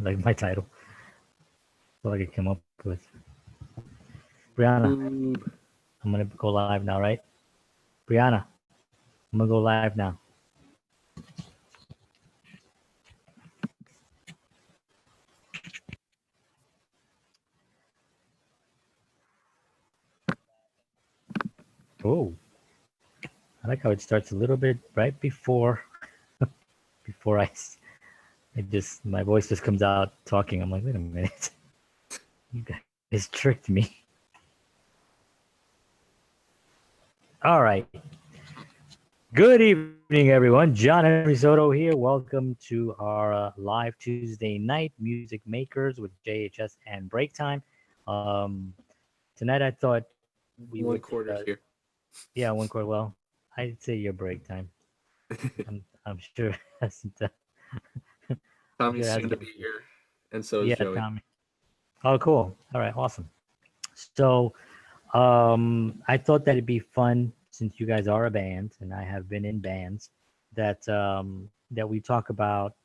like my title. That's all I could come up with. Brianna, I'm gonna go live now, right? Brianna, I'm gonna go live now. Oh, I like how it starts a little bit right before before my voice just comes out talking. I'm like, wait a minute, you guys tricked me. All right. Good evening, everyone. John Risotto here. Welcome to our live Tuesday night music makers with JHS and Break Time. Tonight I thought we one would quarter here. Yeah, one quarter. Well, I'd say your break time. I'm sure it hasn't. Tommy's soon to be here, and so is Yeah, Joey. Tommy. Oh, cool. All right, awesome. So, I thought that it'd be fun since you guys are a band and I have been in bands that we talk about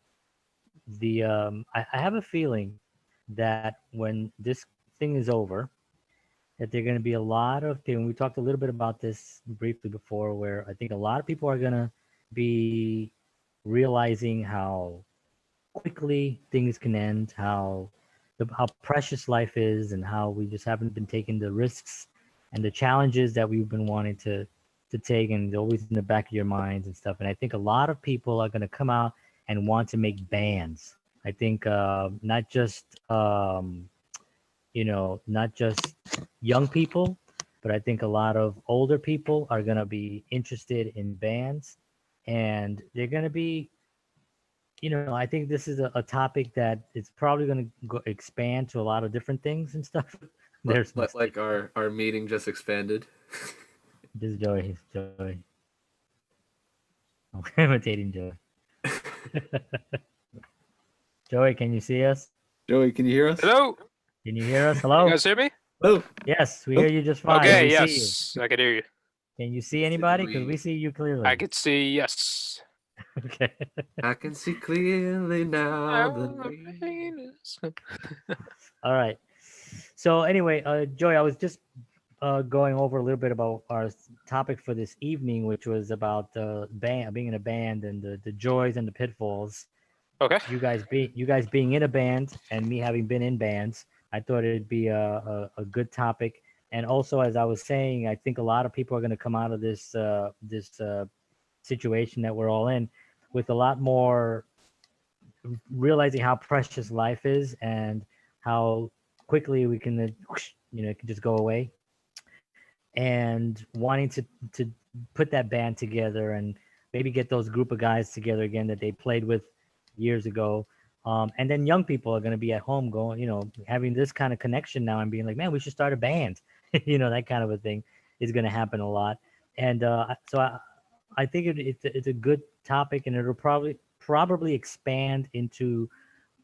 the. I have a feeling that when this thing is over, that there are going to be a lot of things. We talked a little bit about this briefly before, where I think a lot of people are going to be realizing how quickly things can end, how precious life is, and how we just haven't been taking the risks and the challenges that we've been wanting to take, and always in the back of your minds and stuff. And I think a lot of people are going to come out and want to make bands. I think not just not just young people, but I think a lot of older people are going to be interested in bands, and they're going to be, I think this is a topic that it's probably going to expand to a lot of different things and stuff. There's like our meeting just expanded. This is Joey. Joey. I'm imitating Joey. Joey, can you see us? Joey, can you hear us? Hello. Can you hear us? Hello. You guys hear me? Oh. Yes, we hear you just fine. Okay. We Yes, see you. I can hear you. Can you see anybody? Because we see you clearly. I can see. Yes. Okay. I can see clearly now. All right. So anyway, Joey, I was just going over a little bit about our topic for this evening, which was about being in a band and the joys and the pitfalls. Okay. You guys being in a band and me having been in bands, I thought it'd be a good topic. And also, as I was saying, I think a lot of people are going to come out of this situation that we're all in with a lot more realizing how precious life is and how quickly we can, it can just go away. And wanting to put that band together and maybe get those group of guys together again that they played with years ago. And then young people are going to be at home going, having this kind of connection now and being like, man, we should start a band. That kind of a thing is going to happen a lot. And so I think it's a good topic, and it'll probably expand into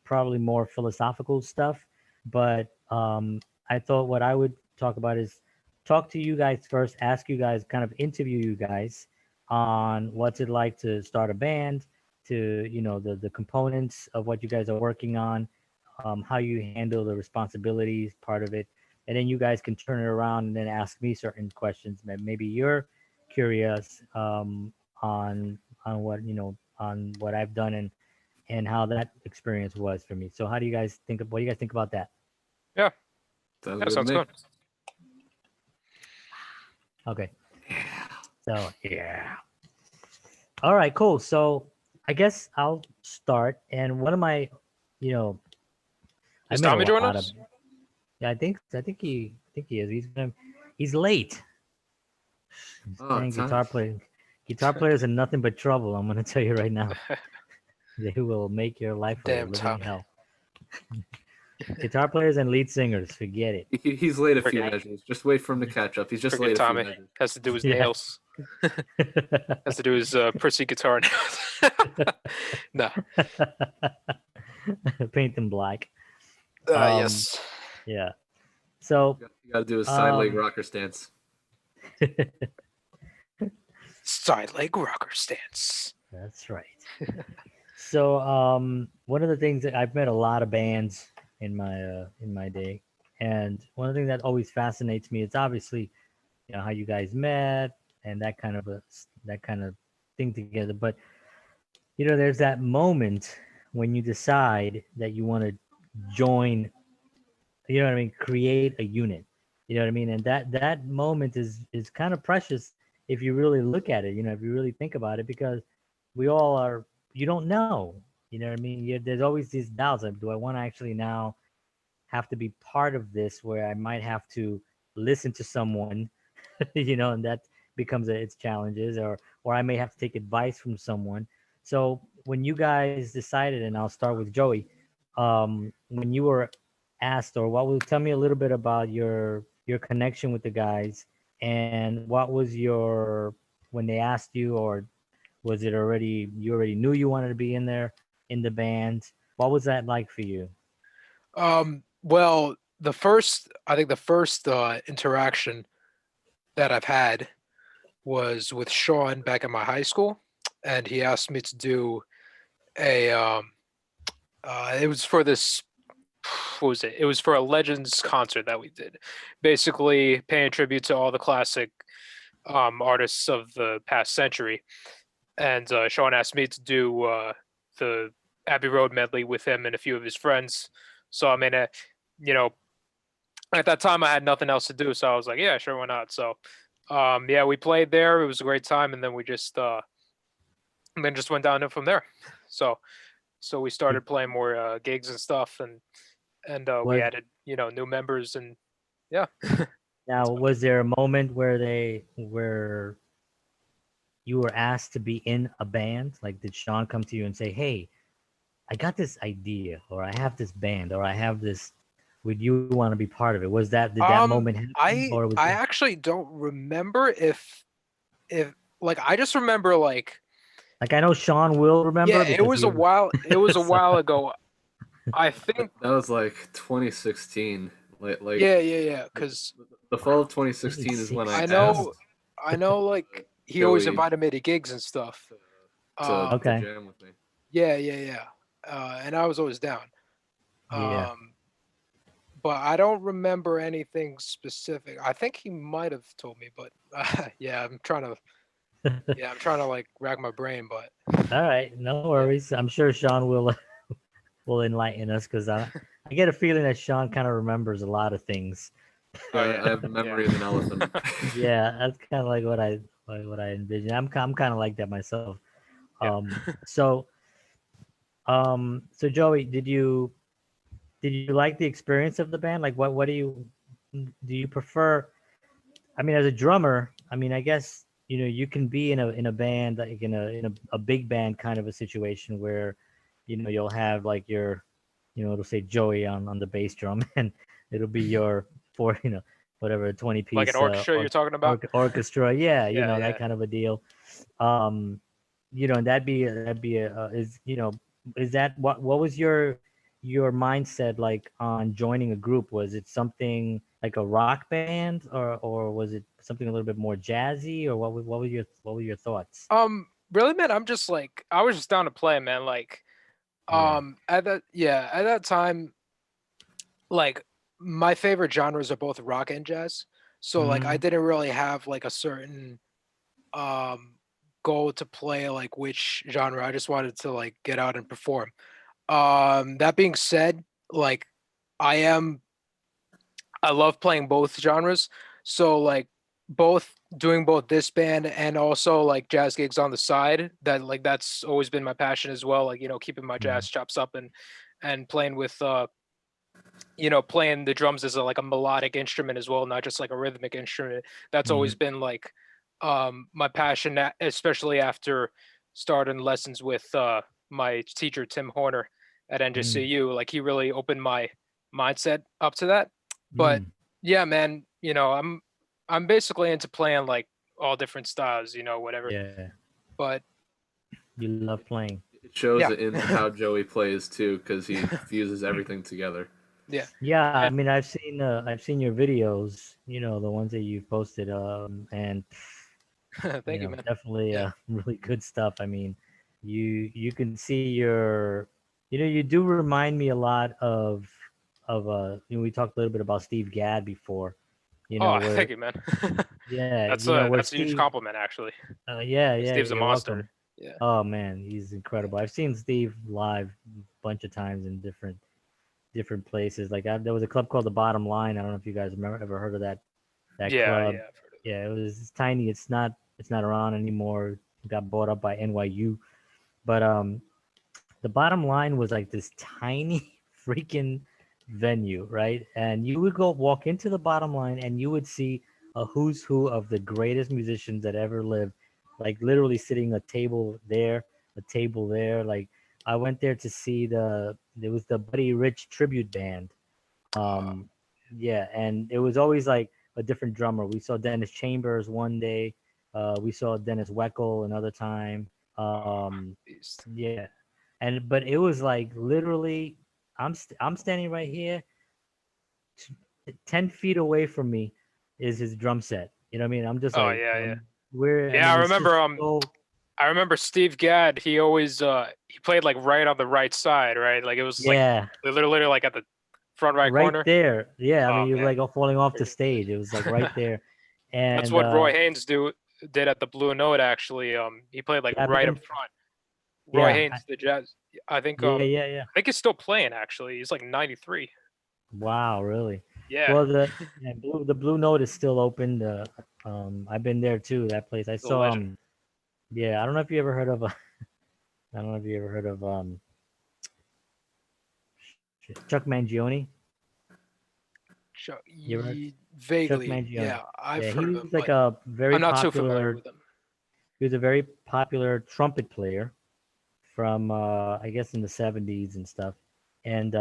probably more philosophical stuff. But I thought what I would talk about is talk to you guys first, ask you guys, kind of interview you guys on what's it like to start a band, to the components of what you guys are working on, how you handle the responsibilities part of it, and then you guys can turn it around and then ask me certain questions. Maybe you're curious on what I've done and how that experience was for me. So how do you guys think what do you guys think about that? Yeah. That sounds good. Okay. So yeah. All right, cool. So I guess I'll start. And one of my, Is Tommy joining us? Yeah, I think he is. He's late. Man, guitar players are nothing but trouble. I'm gonna tell you right now. They will make your life a living hell. Guitar players and lead singers, forget it. He's late a few measures. Just wait for him to catch up. He's just late Tommy. a few measures. Has to do his nails. Has to do his prissy guitar nails. No. Paint them black. Yes. Yeah. So you got to do his side leg rocker stance. Side leg rocker stance. That's right. So one of the things that I've met a lot of bands in my day, and one of the things that always fascinates me is obviously how you guys met and that kind of thing together. But there's that moment when you decide that you want to join, what I mean, create a unit. You know what I mean? And that moment is kind of precious if you really look at it, if you really think about it, because we all are, you don't know. You know what I mean? There's always these doubts like, do I want to actually now have to be part of this where I might have to listen to someone, and that becomes its challenges, or I may have to take advice from someone. So when you guys decided, and I'll start with Joey, when you were asked, or what will tell me a little bit about your connection with the guys, and what was your when they asked you, or was it already you already knew you wanted to be in there in the band? What was that like for you? Well, I think the first interaction that I've had was with Sean back in my high school, and he asked me to do a. It was for this. What was it? It was for a Legends concert that we did, basically paying tribute to all the classic artists of the past century. And Sean asked me to do the Abbey Road medley with him and a few of his friends. So I mean, you know, at that time I had nothing else to do, so I was like, yeah, sure, why not? So yeah, we played there. It was a great time, and then we just and then just went down from there. So we started playing more gigs and stuff, and we Was added new members, and yeah. Now, was there a moment where you were asked to be in a band? Like, did Sean come to you and say, "Hey, I got this idea, or I have this band, or I have this. Would you want to be part of it?" Did that moment happen, or was I it actually don't remember if like I just remember like like I know Sean will remember yeah, it because was he a while. It was a so, while ago. I think That was like 2016. Like yeah. the, Because the fall of 2016 is when I I 2016. know, asked like he always Joey invited me to gigs and stuff. to Okay, jam with me. Yeah. And I was always down. yeah. Um, but I don't remember anything specific. I think he might have told me, but yeah, I'm trying to like rack my brain, but All right, no yeah. worries. I'm sure Sean will enlighten us because I get a feeling that Sean kind of remembers a lot of things. Oh Yeah, I yeah, have the yeah. memory of an elephant. Yeah, that's kind of like what I envision. I'm kind of like that myself. Yeah. So so Joey, did you like the experience of the band? Like, what do you prefer? I mean, as a drummer, I mean, I guess you can be in a band, like in a big band kind of a situation where you'll have like your it'll say Joey on the bass drum, and it'll be your four whatever 20 Like an piece orchestra you're talking about? orchestra, yeah, that Yeah. kind of a deal. um and that'd be is that what was your mindset like on joining a group? Was it something like a rock band, or was it something a little bit more jazzy, or what were your thoughts? Really, man, I'm just like I was just down to play, man. Like, Yeah. at that time, like my favorite genres are both rock and jazz. So like I Hmm. didn't really have like a certain um goal to play like which genre. I just wanted to like get out and perform. That being said, like I am I love playing both genres. So like both doing both this band and also like jazz gigs on the side. That's always been my passion as well. Like, keeping my Hmm. jazz chops up and playing with playing the drums as like a melodic instrument as well, not just like a rhythmic instrument. That's always Hmm. been like my passion, especially after starting lessons with my teacher Tim Horner at Hmm. NJCU. Like he really opened my mindset up to that. But Hmm. yeah, man, I'm basically into playing like all different styles, whatever. Yeah, But you love playing. It shows yeah, it in how Joey plays too, because he fuses everything together. yeah. Yeah, I And mean, I've seen your videos, the ones that you've posted, and thank you, man. definitely Yeah, really good stuff. I mean, you can see your, you do remind me a lot of we talked a little bit about Steve Gadd before, Oh, where thank you, man. yeah, That's where that's a huge Steve, compliment, actually. yeah, Steve's a you're welcome. monster. Yeah. Oh man, he's incredible. I've seen Steve live a bunch of times in different places. Like there was a club called the Bottom Line. I don't know if you guys remember ever heard of that Yeah, club. yeah. I've heard of Yeah, it's tiny. It's not around anymore. It got bought up by NYU. But the Bottom Line was like this tiny freaking venue, right? And you would go walk into the Bottom Line and you would see a who's who of the greatest musicians that ever lived, like literally sitting a table there, a table there. Like I went there to see there was the Buddy Rich tribute band. Um, yeah, and it was always like a different drummer. We saw Dennis Chambers one day. We saw Dennis Weckl another time. Beast. Yeah, but it was like literally, I'm standing right here, 10 feet away from me, is his drum set. You know what I mean? I'm just Oh like, yeah, yeah. I Yeah, mean, it's just so. I remember Steve Gadd, he always he played like right on the right side, right? Like it was like Yeah, literally like at the front right right corner. there. Yeah, I Oh mean, you're man. like falling off the stage. It was like right there, That's and what Roy Haynes did at the Blue Note actually. He played like I've right up been, front. Roy yeah, Haynes, the jazz. I think yeah, yeah, yeah. I think he's still playing actually. He's like 93. Wow, really? Yeah. Well, the Blue Note is still open. I've been there too. That place. I He's a saw legend. Yeah, I don't know if you ever heard of. I don't know if you ever heard of Chuck Mangione. Chuck, You ever heard Chuck vaguely. Mangione? Yeah, I've Yeah, heard he of was him, like but a very I'm not too familiar popular. with him. He was a very popular trumpet player from I guess in the '70s and stuff. And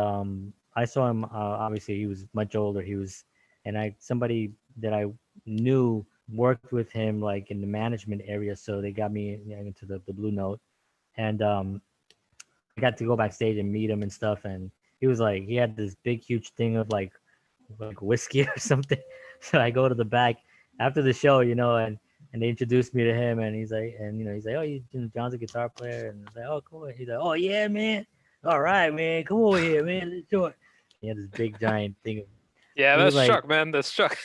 I saw him. Obviously, he was much older. He was, and somebody that I knew worked with him like in the management area, so they got me into the Blue Note, and I got to go backstage and meet him and stuff. And he had this big huge thing of like whiskey or something. So I go to the back after the show, and they introduced me to him, and he's like, oh, John's a guitar player, and I was like, oh, cool. He's like, oh yeah, man, all right, man, come over here, man, let's do it. He had this big giant thing. Yeah, He was that's like, Chuck, man. That's Chuck.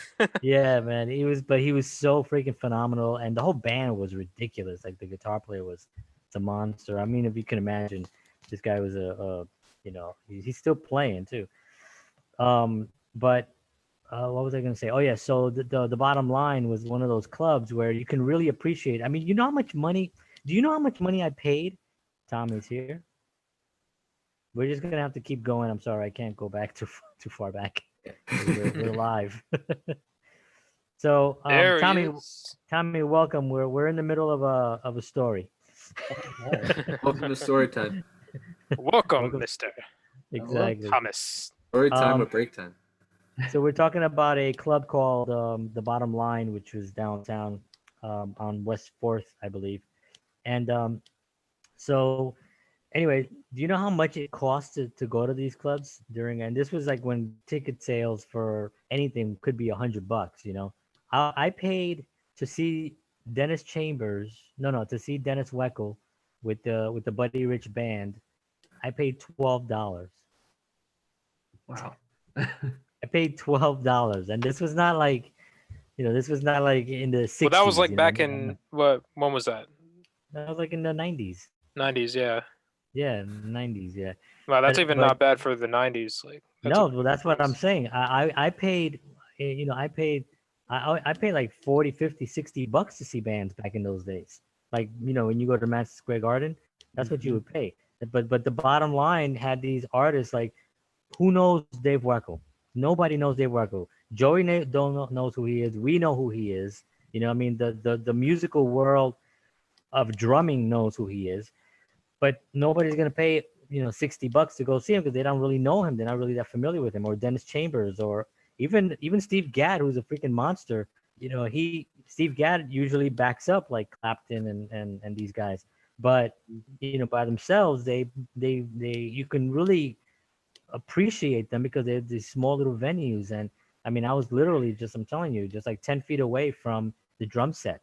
yeah, man, he was so freaking phenomenal, and the whole band was ridiculous. Like the guitar player was, it's a monster. I mean, if you can imagine, this guy was he's still playing too. But what was I going to say? Oh yeah, so the Bottom Line was one of those clubs where you can really appreciate. I mean, you know how much money? Do you know how much money I paid? Tommy's here. We're just gonna have to keep going. I'm sorry, I can't go back too far back. We're live. So There he Tommy, is. welcome. We're in the middle of a story. Welcome to story time. Welcome, Welcome. Mr. Exactly. Thomas. Story time Um, with break time. So we're talking about a club called the Bottom Line, which was downtown on West Fourth, I believe. And so anyway, do you know how much it costs to go to these clubs during? And this was like when ticket sales for anything could be $100. I paid to see Dennis Chambers. No, to see Dennis Weckl with the Buddy Rich band. I paid $12. Wow. I paid $12, and this was not like, this was not like in the '60s. Well, that was like back I'm in what? When was that? that was like in the '90s. 90s. Yeah. Yeah, '90s. Yeah. Wow, that's But even not bad for the 90s. Like no, a well, that's what I'm saying. I paid, I paid like 40, 50, $60 to see bands back in those days. Like, when you go to Madison Square Garden, that's what you would pay. But the Bottom Line had these artists like, who knows Dave Weckl? Nobody knows Dave Weckl. Joey knows who he is. We know who he is. I mean, the musical world of drumming knows who he is, but nobody's gonna pay $60 to go see him because they don't really know him. They're not really that familiar with him. Or Dennis Chambers, or even Steve Gadd, who's a freaking monster. Steve Gadd usually backs up like Clapton and these guys, but by themselves they you can really appreciate them because they're these small little venues. And I mean, I was literally I'm telling you, just like 10 feet away from the drum set,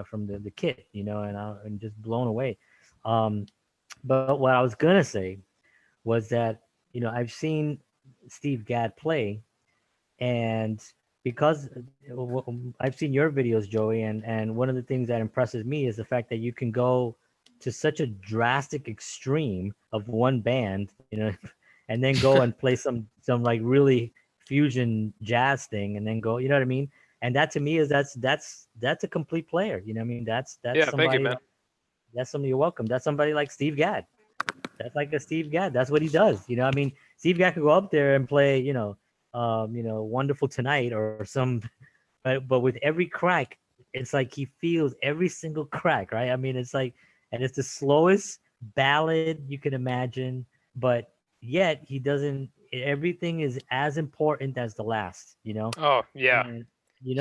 from the kit, and I'm just blown away. But what I was gonna say was that I've seen Steve Gadd play, and because I've seen your videos, Joey, and one of the things that impresses me is the fact that you can go to such a drastic extreme of one band, and then go and play some like really fusion jazz thing, and then go, you know what I mean? And that to me is that's a complete player. You know what I mean? That's Yeah, thank you, somebody man. that's somebody you're welcome. That's somebody like Steve Gadd. That's like a Steve Gadd. That's what he does. I mean, Steve Gadd could go up there and play, Wonderful Tonight or some, but with every crack, it's like he feels every single crack, right? I mean, it's like, and it's the slowest ballad you can imagine, but yet he doesn't. Everything is as important as the last, Oh yeah, and he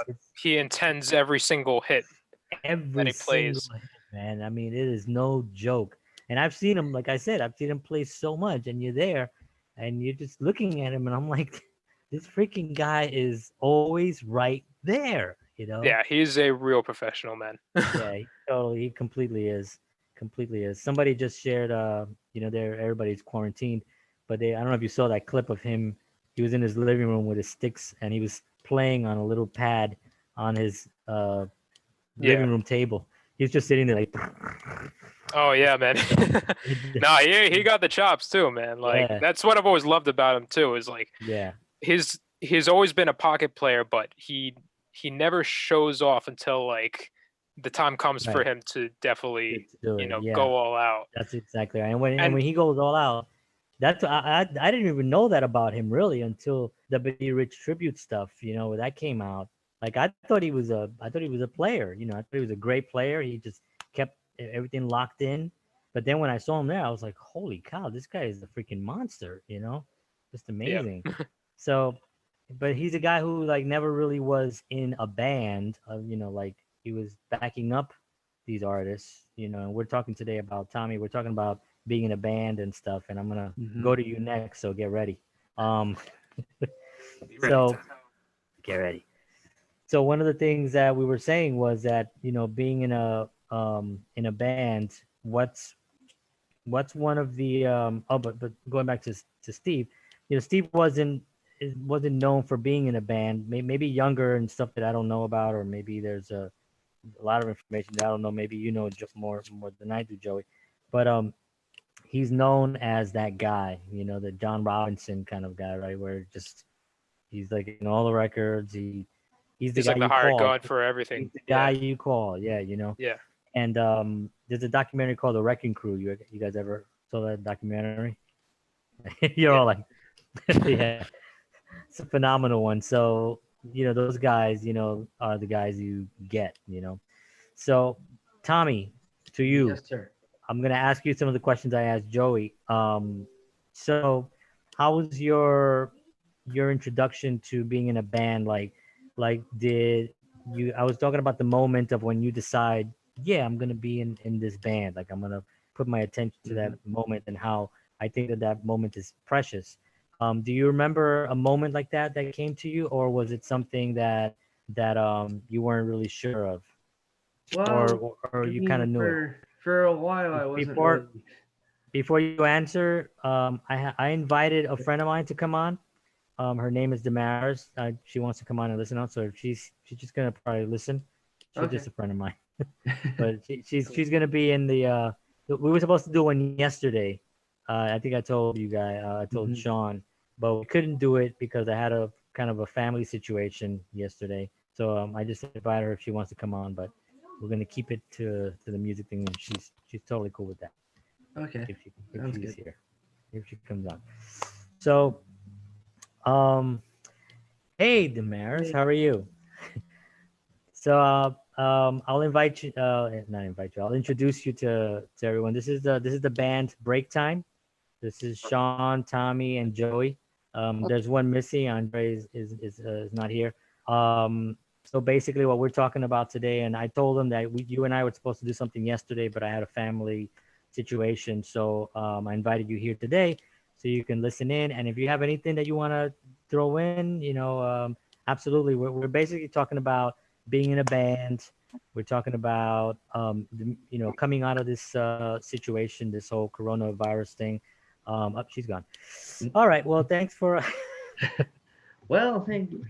it's he intends every single hit that every he single plays. hit, man. I mean, it is no joke. And I've seen him, like I said, I've seen him play so much, and you're there, and you're just looking at him, and I'm like, this freaking guy is always right there, Yeah, he's a real professional, man. Yeah, he completely is, completely is. Somebody just shared, there everybody's quarantined, but I don't know if you saw that clip of him. He was in his living room with his sticks, and he was playing on a little pad on his Yeah. living room table. He's just sitting there like. Oh yeah, man. No, he got the chops too, man. Like Yeah, that's what I've always loved about him too. Is like yeah, he's always been a pocket player, but he never shows off until like the time comes for right. him to definitely To do it. Yeah, go all out. that's exactly right. And when And he goes all out, that's I didn't even know that about him really until the Buddy Rich tribute stuff. When that came out. Like I thought he was a player. I thought he was a great player. He just kept everything locked in. But then when I saw him there, I was like, holy cow, this guy is a freaking monster. Just yeah, amazing. So, but he's a guy who like never really was in a band. Like he was backing up these artists. And we're talking today about Tommy. We're talking about being in a band and stuff. And I'm gonna go to you next. So get ready. Um, Be ready, so Tommy. get ready. So one of the things that we were saying was that being in a band, what's one of the but going back to Steve, Steve wasn't known for being in a band. Maybe younger and stuff that I don't know about, or maybe there's a lot of information that I don't know. Maybe more than I do, Joey. But he's known as that guy, the John Robinson kind of guy, right? Where just he's like in all the records. He's the he's guy like the you hired call. gun for everything. He's the Yeah, guy you call. Yeah. yeah. And there's a documentary called The Wrecking Crew. You guys ever saw that documentary? You're Yeah. all like, yeah, it's a phenomenal one. So those guys, are the guys you get. So Tommy, to you, Yes, sir. I'm gonna ask you some of the questions I asked Joey. So how was your introduction to being in a band? Like did you? I was talking about the moment of when you decide, yeah, I'm gonna be in this band. Like I'm gonna put my attention to that moment and how I think that moment is precious. Do you remember a moment like that came to you, or was it something that you weren't really sure of, or Well, or I you kind of mean, knew it? for a while, I wasn't Before really. before you answer, I invited a friend of mine to come on. Her name is Damaris. She wants to come on and listen out. So if she's just gonna probably listen. She's Okay. just a friend of mine, but she's gonna be in the. We were supposed to do one yesterday. I think I told you guys. I told Sean, but we couldn't do it because I had a kind of a family situation yesterday. So I just invited her if she wants to come on, but we're gonna keep it to the music thing, and she's totally cool with that Okay. if Sounds she's good. here, if she comes on. So um, hey Damaris, Hey. how are you? So I'll invite you. Not invite you. I'll introduce you to everyone. This is the band Break Time. This is Sean, Tommy, and Joey. There's one missing. Andre is not here. So basically, what we're talking about today, and I told them that you and I were supposed to do something yesterday, but I had a family situation, so I invited you here today so you can listen in. And if you have anything that you want to throw in, absolutely. We're basically talking about being in a band. We're talking about coming out of this situation, this whole coronavirus thing. Oh, she's gone. All right. Well, thanks for. Well, thank you.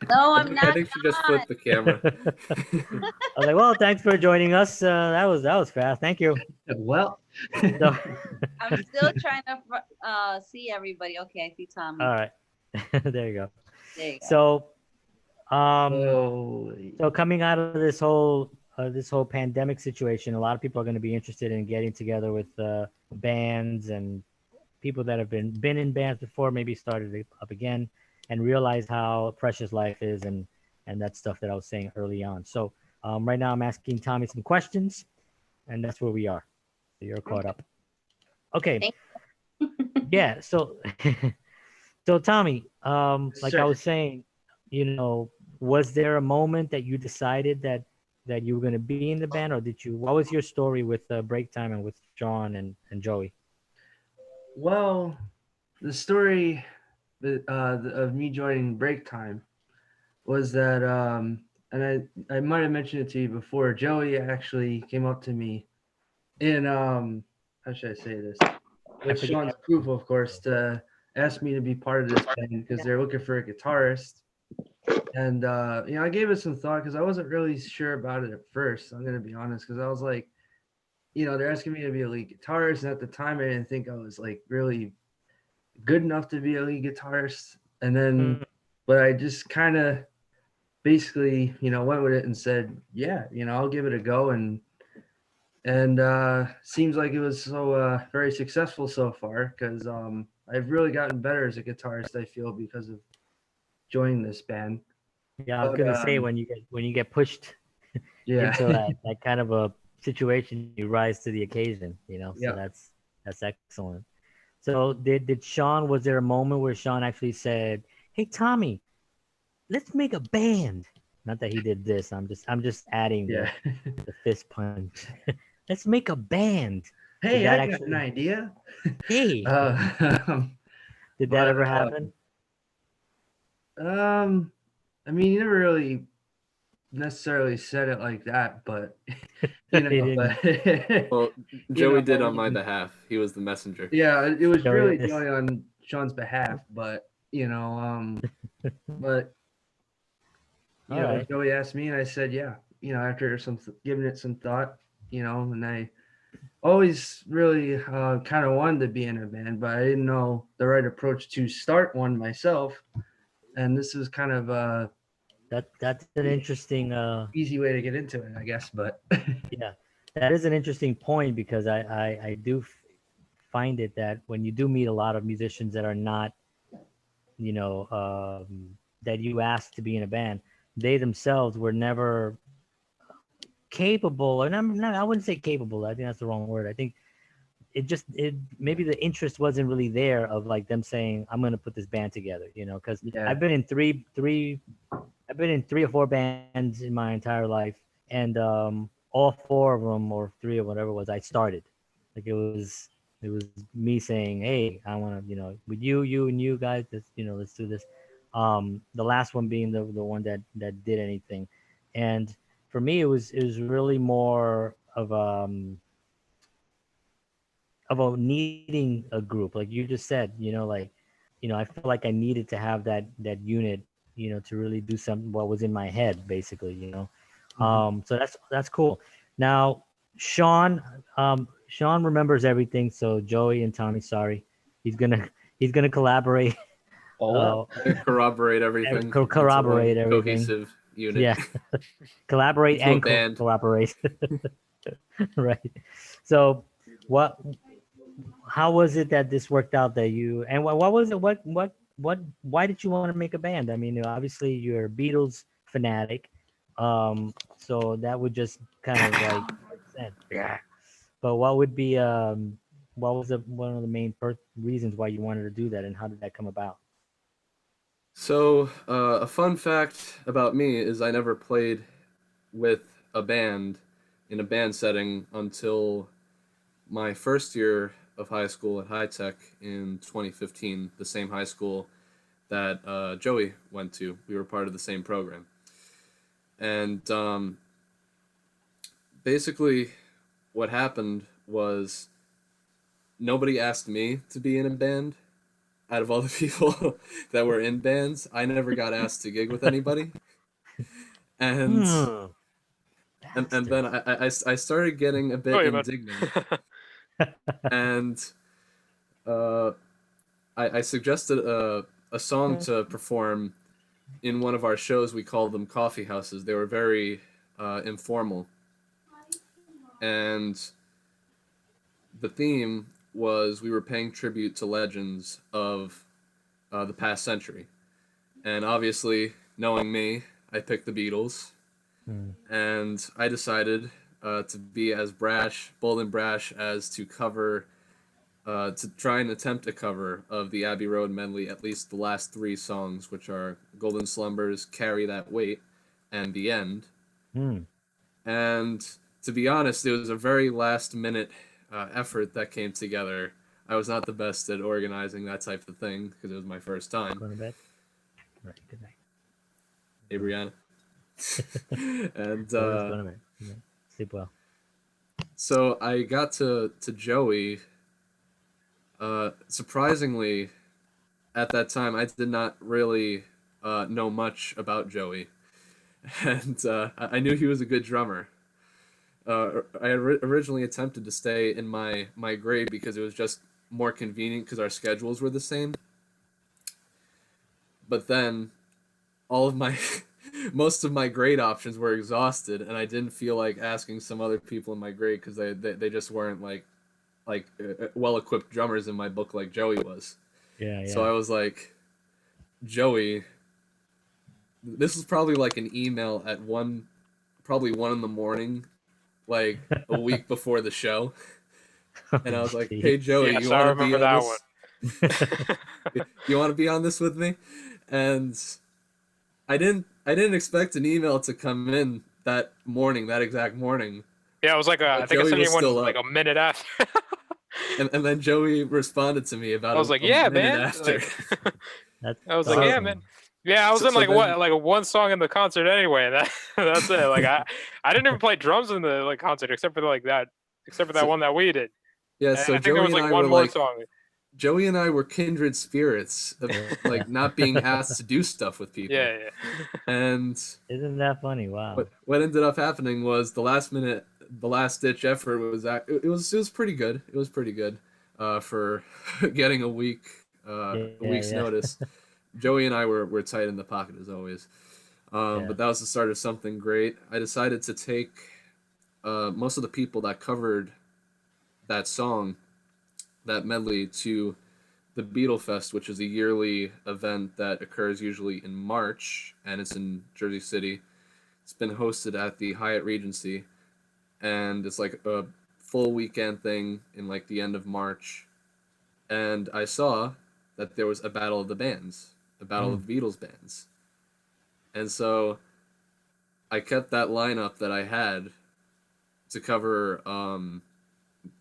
No, I'm I not. think she just gone. flipped the camera. I was like, well, thanks for joining us. That was fast. Thank you. Well, So, I'm still trying to see everybody. Okay, I see Tommy. all right. There you go. There you go. So, oh, so coming out of this whole pandemic situation, a lot of people are going to be interested in getting together with bands and people that have been in bands before, maybe started it up again, and realize how precious life is and that stuff that I was saying early on. So right now I'm asking Tommy some questions, and that's where we are. So you're caught up. Okay. Thank Yeah. So so Tommy, like I sir. was saying, was there a moment that you decided that you were going to be in the band, or did you? What was your story with Break Time and with Sean and Joey? Well, the story of me joining Break Time was that, and I might have mentioned it to you before. Joey actually came up to me in, how should I say this? With forget- Sean's approval, of course, to ask me to be part of this band because they're looking for a guitarist. And I gave it some thought because I wasn't really sure about it at first. I'm gonna be honest, because I was like, they're asking me to be a lead guitarist, and at the time I didn't think I was like really good enough to be a lead guitarist. And then, but I just kind of basically, went with it and said, yeah, I'll give it a go. And seems like it was so very successful so far because I've really gotten better as a guitarist, I feel, because of joining this band. Yeah, I was But, gonna say when you get pushed yeah. into that kind of a situation, you rise to the occasion. So Yeah. that's excellent. So did Sean? Was there a moment where Sean actually said, "Hey Tommy, let's make a band"? Not that he did this. I'm just adding Yeah. the fist punch. Let's make a band. Did Hey, that I got actually? an idea. Hey, did that but, ever happen? I mean, you never really necessarily said it like that, but He didn't. Well, you Joey know, did on my behalf. He was the messenger. yeah, it was Joey really is- Joey on Sean's behalf, but but All right. Joey asked me, and I said, yeah, after giving it some thought, and I always really kind of wanted to be in a band, but I didn't know the right approach to start one myself, and this is kind of That's an interesting. easy way to get into it, I guess. But Yeah, that is an interesting point because I do find it that when you do meet a lot of musicians that are not, that you ask to be in a band, they themselves were never capable, and I wouldn't say capable. I think that's the wrong word. I think it maybe the interest wasn't really there of like them saying, I'm going to put this band together, because Yeah. I've been in I've been in 3 or 4 bands in my entire life, and all 4 of them or 3 or whatever it was, I started. Like it was me saying, hey, I want to, with you and you guys, let's do this. The last one being the one that did anything, and for me it was really more of a needing a group, like you just said, like, I felt like I needed to have that unit, to really do something what was in my head, basically, so that's cool. Now, Sean, Sean remembers everything, so Joey and Tommy, sorry, he's gonna collaborate. Corroborate everything. Corroborate into one everything. Cohesive unit. Yeah, collaborate Into a and band. collaborate. Right. So, what? How was it that this worked out? That you and what was it? What? Why did you want to make a band? I mean, obviously you're a Beatles fanatic, so that would just kind of like make sense. Yeah. But what was one of the main reasons why you wanted to do that, and how did that come about? So, a fun fact about me is I never played with a band in a band setting until my first year of high school at High Tech in 2015, the same high school that Joey went to. We were part of the same program. And basically, what happened was nobody asked me to be in a band. Out of all the people that were in bands, I never got asked to gig with anybody. And and then I started getting a bit Oh, yeah, man. indignant, and I suggested a song to perform in one of our shows. We called them coffee houses. They were very informal, and the theme was we were paying tribute to legends of the past century. And obviously, knowing me, I picked the Beatles, and I decided to be as bold and brash as to cover, to try and attempt a cover of the Abbey Road medley, at least the last 3 songs, which are Golden Slumbers, Carry That Weight, and The End. And to be honest, it was a very last minute effort that came together. I was not the best at organizing that type of thing because it was my first time. Going to bed. All right. Good night. Hey, Brianna. And Go to bed. Good night. Sleep well. so I got to Joey. Surprisingly, at that time, I did not really know much about Joey, and I knew he was a good drummer. I originally attempted to stay in my grade because it was just more convenient because our schedules were the same. But then all of my most of my grade options were exhausted, and I didn't feel like asking some other people in my grade because they just weren't like well-equipped drummers in my book like Joey was. Yeah. So I was like, Joey, this was probably like an email at probably 1 in the morning, like a week before the show. And I was like, hey, Joey, Yes, you I want to be remember on that this? You want to be on this with me? And I didn't expect an email to come in that exact morning. Yeah, it was like I think I Joey sent was you one still like up. a minute after. And then Joey responded to me about I was like, a yeah, minute man. after. That's I was like, yeah, awesome. man. Yeah, I was So- in so like then- like one song in the concert anyway. That's it. Like I didn't even play drums in the like concert except for that So- one that we did. Yeah, And so I think there Joey was and like I one were more like, song. Joey and I were kindred spirits of like not being asked to do stuff with people. Yeah. And Isn't that funny? Wow. what ended up happening was the last ditch effort was it was pretty good. It was pretty good for getting a week's Yeah. notice. Joey and I were tight in the pocket as always. But that was the start of something great. I decided to take most of the people that covered that song, that medley, to the Beatle Fest, which is a yearly event that occurs usually in March, and it's in Jersey City. It's been hosted at the Hyatt Regency, and it's like a full weekend thing in like the end of March. And I saw that there was a battle of the bands, a battle of Beatles bands. And so I kept that lineup that I had to cover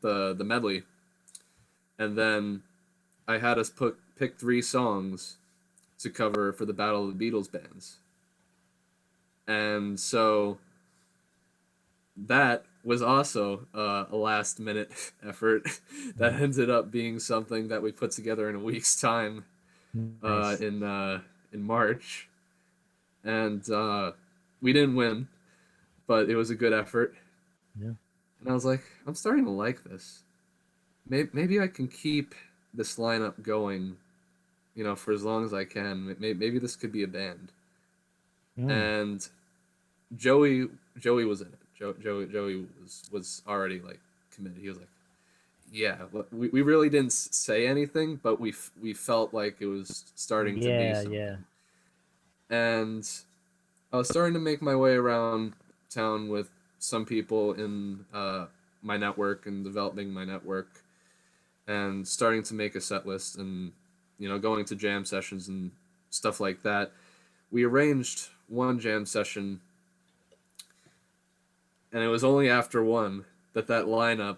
the medley. And then I had us pick 3 songs to cover for the Battle of the Beatles bands. And so that was also a last minute effort that ended up being something that we put together in a week's time Nice. in March. And we didn't win, but it was a good effort. Yeah. And I was like, I'm starting to like this. Maybe I can keep this lineup going, for as long as I can. Maybe this could be a band. And Joey was in it. Joey was already like committed. He was like, yeah. We really didn't say anything, but we felt like it was starting to be something. Yeah. And I was starting to make my way around town with some people in my network and developing my network, and starting to make a set list and going to jam sessions and stuff like that. We arranged one jam session, and it was only after one that lineup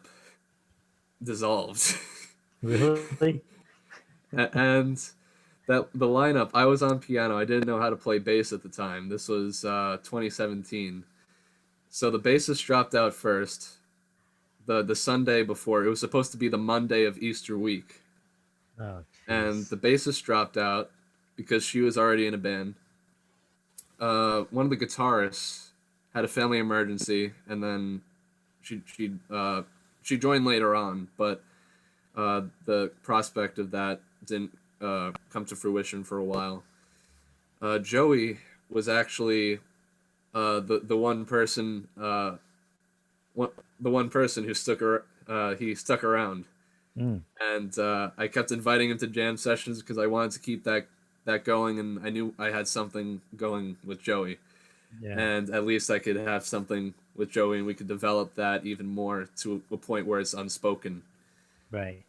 dissolved. Really? And the lineup. I was on piano. I didn't know how to play bass at the time. This was 2017. So the bassist dropped out first. The Sunday before, it was supposed to be the Monday of Easter week, Oh, and jeez. the bassist dropped out because she was already in a band. One of the guitarists had a family emergency, and then she joined later on, but the prospect of that didn't come to fruition for a while. Joey was actually the one person the one person who stuck around, Mm, and I kept inviting him to jam sessions because I wanted to keep that going, and I knew I had something going with Joey, yeah. and at least I could have something with Joey, and we could develop that even more to a point where it's unspoken. Right.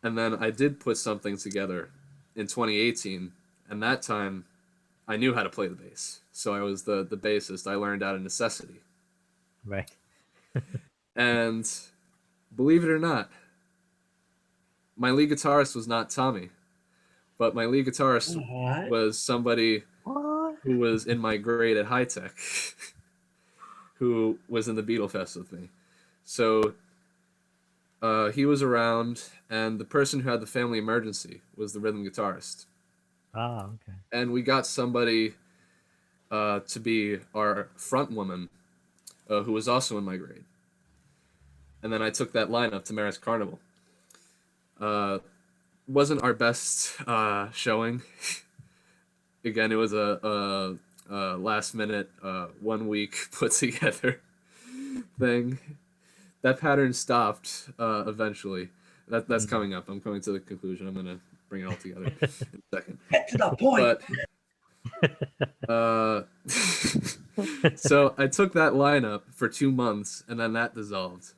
And then I did put something together in 2018, and that time I knew how to play the bass, so I was the bassist. I learned out of necessity. Right. And believe it or not, my lead guitarist was not Tommy, but my lead guitarist What? was somebody What? who was in my grade at High Tech, who was in the Beatle Fest with me. So he was around, and the person who had the family emergency was the rhythm guitarist. Ah, okay. And we got somebody to be our front woman, who was also in my grade. And then I took that lineup to Maris Carnival. Wasn't our best showing. Again, it was a last minute, 1 week put together thing. That pattern stopped eventually. That's coming up. I'm coming to the conclusion. I'm gonna bring it all together in a second. Get to the point. But so I took that lineup for 2 months, and then that dissolved.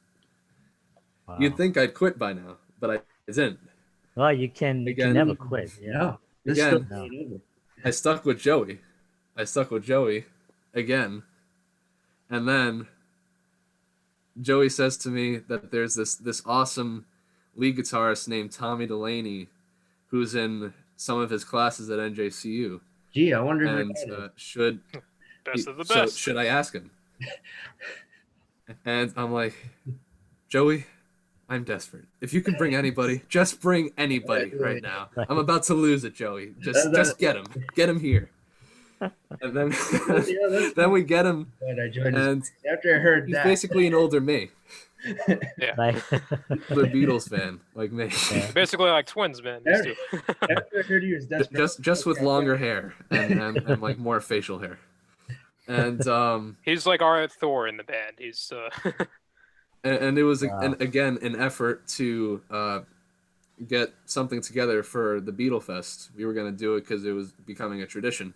Wow. You'd think I'd quit by now, but I didn't. Well, you can Again- never quit. Yeah. No, this Again, still ain't over. I stuck with Joey. Again. And then Joey says to me that there's this awesome lead guitarist named Tommy Delaney who's in some of his classes at NJCU. Gee, I wonder who And that is. should Best of the so best. should I ask him? And I'm like, Joey, I'm desperate. If you can bring anybody, just bring anybody right now. I'm about to lose it, Joey. Just get him. Get him here. And then Yeah, that's then we get him, glad I joined this. and After I heard he's that, basically an older me, Like, the Beatles fan like me, yeah. Basically like twins, man. These two. after I heard he was desperate, just with longer hair and like more facial hair, and He's like our Thor in the band. He's and it was Wow. an effort to get something together for the Beatle Fest. We were gonna do it because it was becoming a tradition.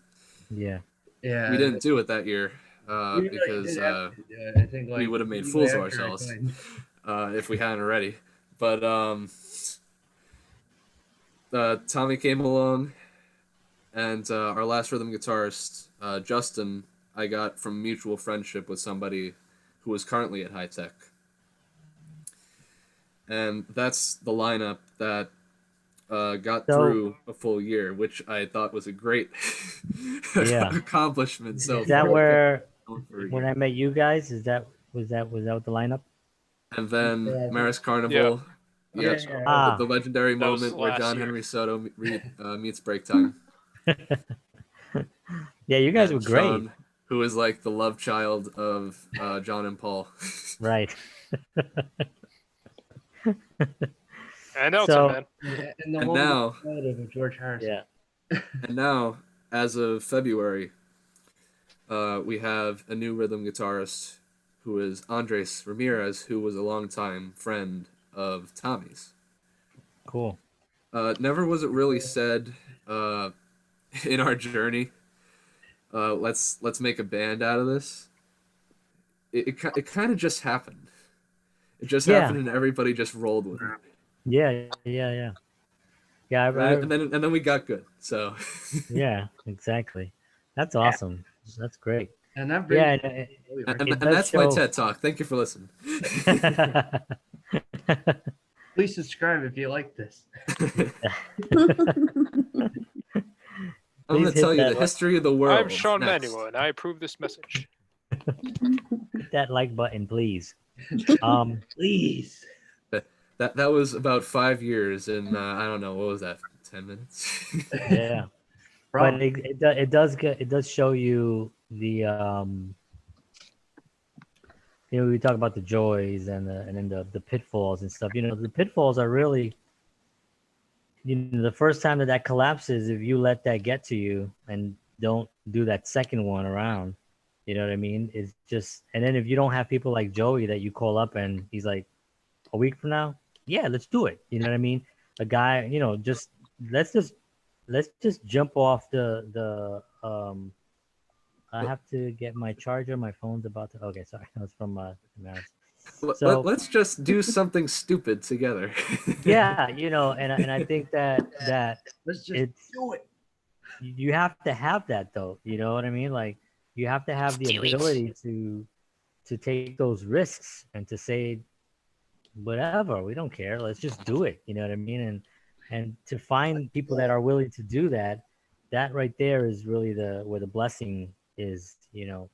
Yeah. yeah, We didn't do it that year we really because did have to do it. I think, like, we would have made even fools of after I ourselves joined. if we hadn't already. But Tommy came along, and our last rhythm guitarist, Justin, I got from mutual friendship with somebody who was currently at High Tech. And that's the lineup that got So- through a full year, which I thought was a great Yeah. accomplishment. So Is that where for a when year. I met you guys? Was that the lineup? And then Yeah. Maris Carnival, yeah, Yeah. Ah. the legendary That was moment where last John year. Henry Soto meets Break Time. Yeah, you guys And were great. Sean, who is like the love child of John and Paul. Right. and Elton, So- man. And the And one now, of George Harrison. Yeah. and now, as of February, we have a new rhythm guitarist who is Andres Ramirez, who was a longtime friend of Tommy's. Cool. Never was it really said in our journey, let's make a band out of this. It kind of just happened. It just Yeah. happened, and everybody just rolled with it. Yeah. Yeah. And then we got good. So Yeah. Exactly. That's awesome. That's great. And that brings Yeah. and It does that's my show- TED talk. Thank you for listening. please subscribe if you like this. I'm Please gonna tell hit you that the history of the world. I'm Sean next. Manuel, and I approve this message. hit that like button, please. Please. That was about 5 years, and I don't know, what was that? 10 minutes. Yeah, but Probably. it does show you the we talk about the joys and then the pitfalls and stuff. The pitfalls are really the first time that collapses, if you let that get to you and don't do that second one around, you know what I mean? It's just, and then if you don't have people like Joey that you call up and he's like, a week from now, yeah, let's do it. You know what I mean? A guy, just let's just jump off the. I have to get my charger. My phone's about to. Okay, sorry, that was from Maris. So Let's just do something stupid together. yeah, and I think that Let's just it's do it. you have to have that though. You know what I mean? Like you have to have the ability to take those risks and to say whatever, we don't care, let's just do it. You know what I mean? And to find people that are willing to do that, that right there is really where the blessing is. To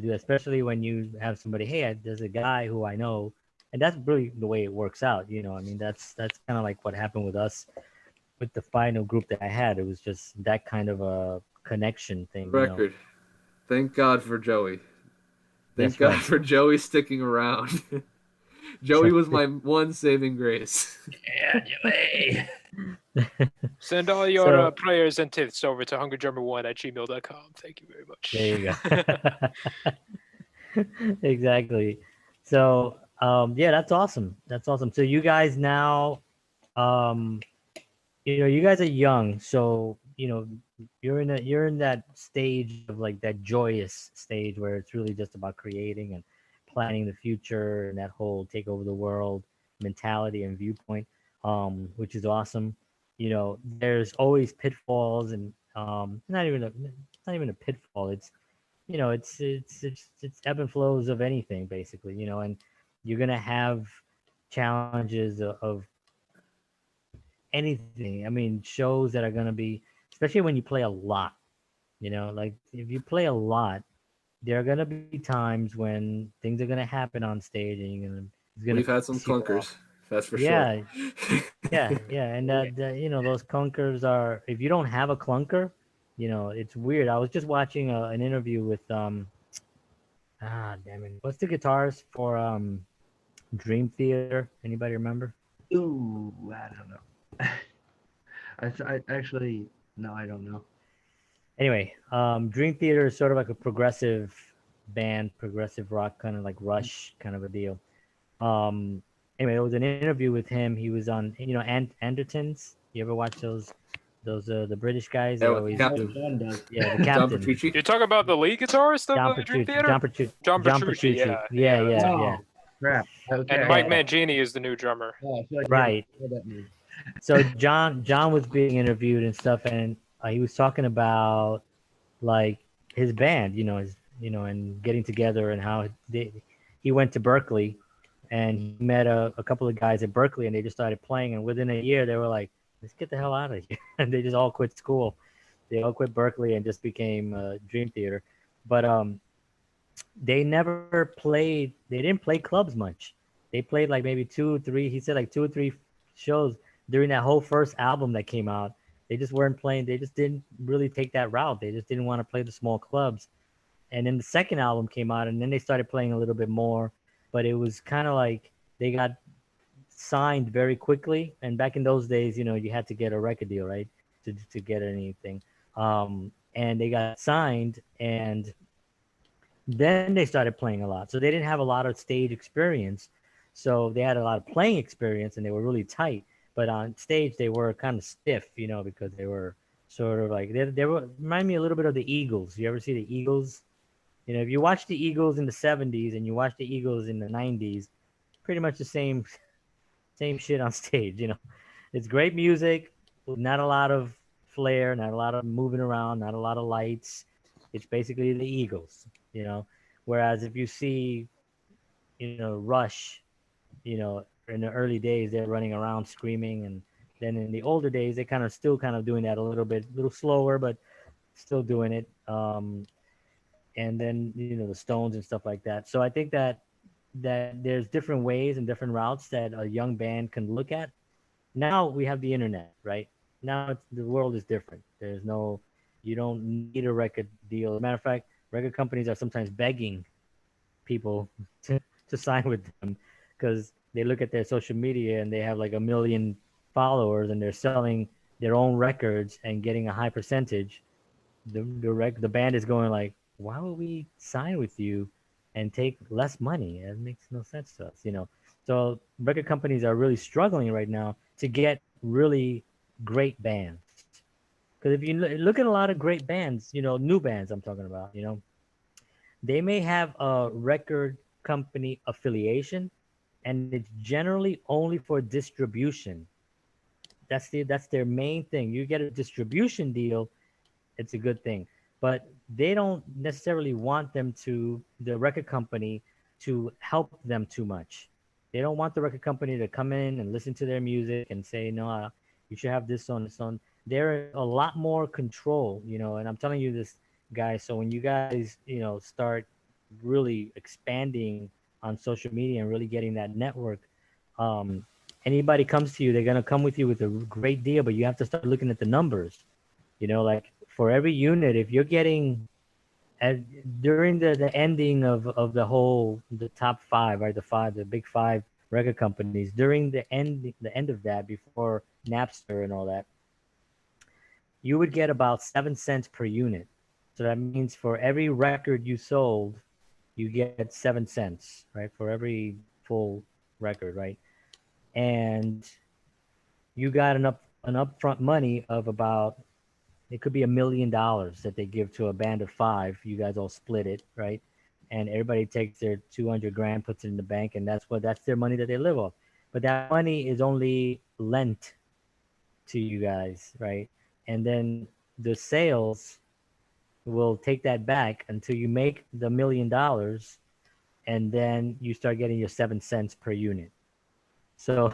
do, especially when you have somebody, hey, there's a guy who I know, and that's really the way it works out. I mean, that's kind of like what happened with us with the final group that I had. It was just that kind of a connection thing. Record. Thank God for Joey. Thank That's God right. for Joey sticking around. Joey was my one saving grace. Yeah, Joey. Send all your So- prayers and tips over to hungrygerman1@gmail.com. Thank you very much. There you go. Exactly. So yeah, that's awesome. That's awesome. So you guys now, you guys are young, so you're in that stage of like that joyous stage where it's really just about creating and planning the future and that whole take over the world mentality and viewpoint, which is awesome. There's always pitfalls and not even a pitfall. It's ebb and flows of anything basically, and you're gonna have challenges of anything. I mean, shows that are gonna be, especially when you play a lot. Like if you play a lot, there are gonna be times when things are gonna happen on stage, and it's gonna We've had some piss you off. clunkers, that's for Yeah, sure. yeah, and those clunkers are. If you don't have a clunker, it's weird. I was just watching an interview with damn it, what's the guitarist for Dream Theater? Anybody remember? Ooh, I don't know. I actually no, I don't know. Anyway, Dream Theater is sort of like a progressive band, progressive rock, kind of like Rush kind of a deal. Anyway, there was an interview with him. He was on, Andertons. You ever watch those the British guys? They Yeah, with always the do. John does. Yeah, the John captain. Petrucci. You're talking about the lead guitarist of John Dream Petrucci. Theater? John Petrucci. John Petrucci, yeah. Yeah, that's yeah, it. yeah. Crap. Okay. And Mike Mangini is the new drummer. Oh, I feel like Right. I never heard that name. So John was being interviewed and stuff, and he was talking about like his band, and getting together and how he went to Berkeley, and he met a couple of guys at Berkeley, and they just started playing, and within a year they were like, let's get the hell out of here, and they just all quit school. They all quit Berkeley and just became Dream Theater, but they never played. They didn't play clubs much. They played like maybe 2 or 3. He said like 2 or 3 shows during that whole first album that came out. They just weren't playing. They just didn't really take that route. They just didn't want to play the small clubs. And then the second album came out, and then they started playing a little bit more. But it was kind of like they got signed very quickly. And back in those days, you had to get a record deal, right, to get anything. And they got signed, and then they started playing a lot. So they didn't have a lot of stage experience. So they had a lot of playing experience, and they were really tight. But on stage, they were kind of stiff, because they were sort of like they were remind me a little bit of the Eagles. You ever see the Eagles? If you watch the Eagles in the '70s and you watch the Eagles in the '90s, pretty much the same shit on stage. It's great music, with not a lot of flair, not a lot of moving around, not a lot of lights. It's basically the Eagles. Whereas if you see, Rush, in the early days, they're running around screaming and Then in the older days, they kind of still kind of doing that a little bit, a little slower, but still doing it. And then the Stones and stuff like that. So I think that there's different ways and different routes that a young band can look at. Now we have the internet, right? Now the world is different. You don't need a record deal. As a matter of fact, record companies are sometimes begging people to sign with them because they look at their social media and they have like 1 million followers and they're selling their own records and getting a high percentage. The band is going like, why would we sign with you and take less money? It makes no sense to us. So record companies are really struggling right now to get really great bands. Because if you look at a lot of great bands, new bands I'm talking about, they may have a record company affiliation, and it's generally only for distribution. That's their main thing. You get a distribution deal, it's a good thing. But they don't necessarily want the record company to help them too much. They don't want the record company to come in and listen to their music and say, no, you should have this on, this on. They're a lot more control, and I'm telling you this, guys. So when you guys, start really expanding on social media and really getting that network, um, anybody comes to you, they're going to come with you with a great deal, but you have to start looking at the numbers. Like for every unit, if you're getting during the ending of the top five, right? The big five record companies, during the end of that, before Napster and all that, you would get about 7 cents per unit. So that means for every record you sold, you get 7 cents, right? For every full record, right? And you got an upfront money of about, it could be $1 million that they give to a band of five. You guys all split it, right? And everybody takes their 200 grand, puts it in the bank, and that's their money that they live off. But that money is only lent to you guys, right? And then the sales will take that back until you make the $1 million, and then you start getting your 7 cents per unit. So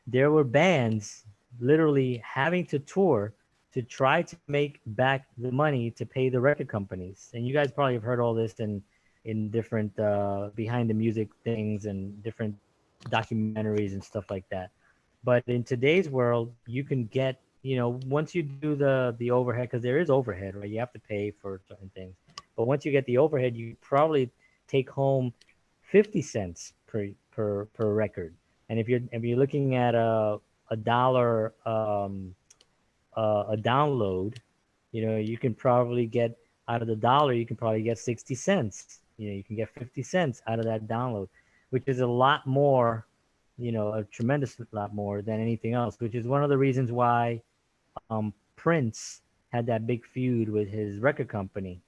there were bands literally having to tour to try to make back the money to pay the record companies. And you guys probably have heard all this in different behind the music things and different documentaries and stuff like that. But in today's world, you can get, once you do the overhead, because there is overhead, right? You have to pay for certain things. But once you get the overhead, you probably take home 50 cents per record. And if you're looking at a dollar a download, you can probably get out of the dollar, you can probably get 60 cents. You can get 50 cents out of that download, which is a lot more, a tremendous lot more than anything else, which is one of the reasons why Prince had that big feud with his record company.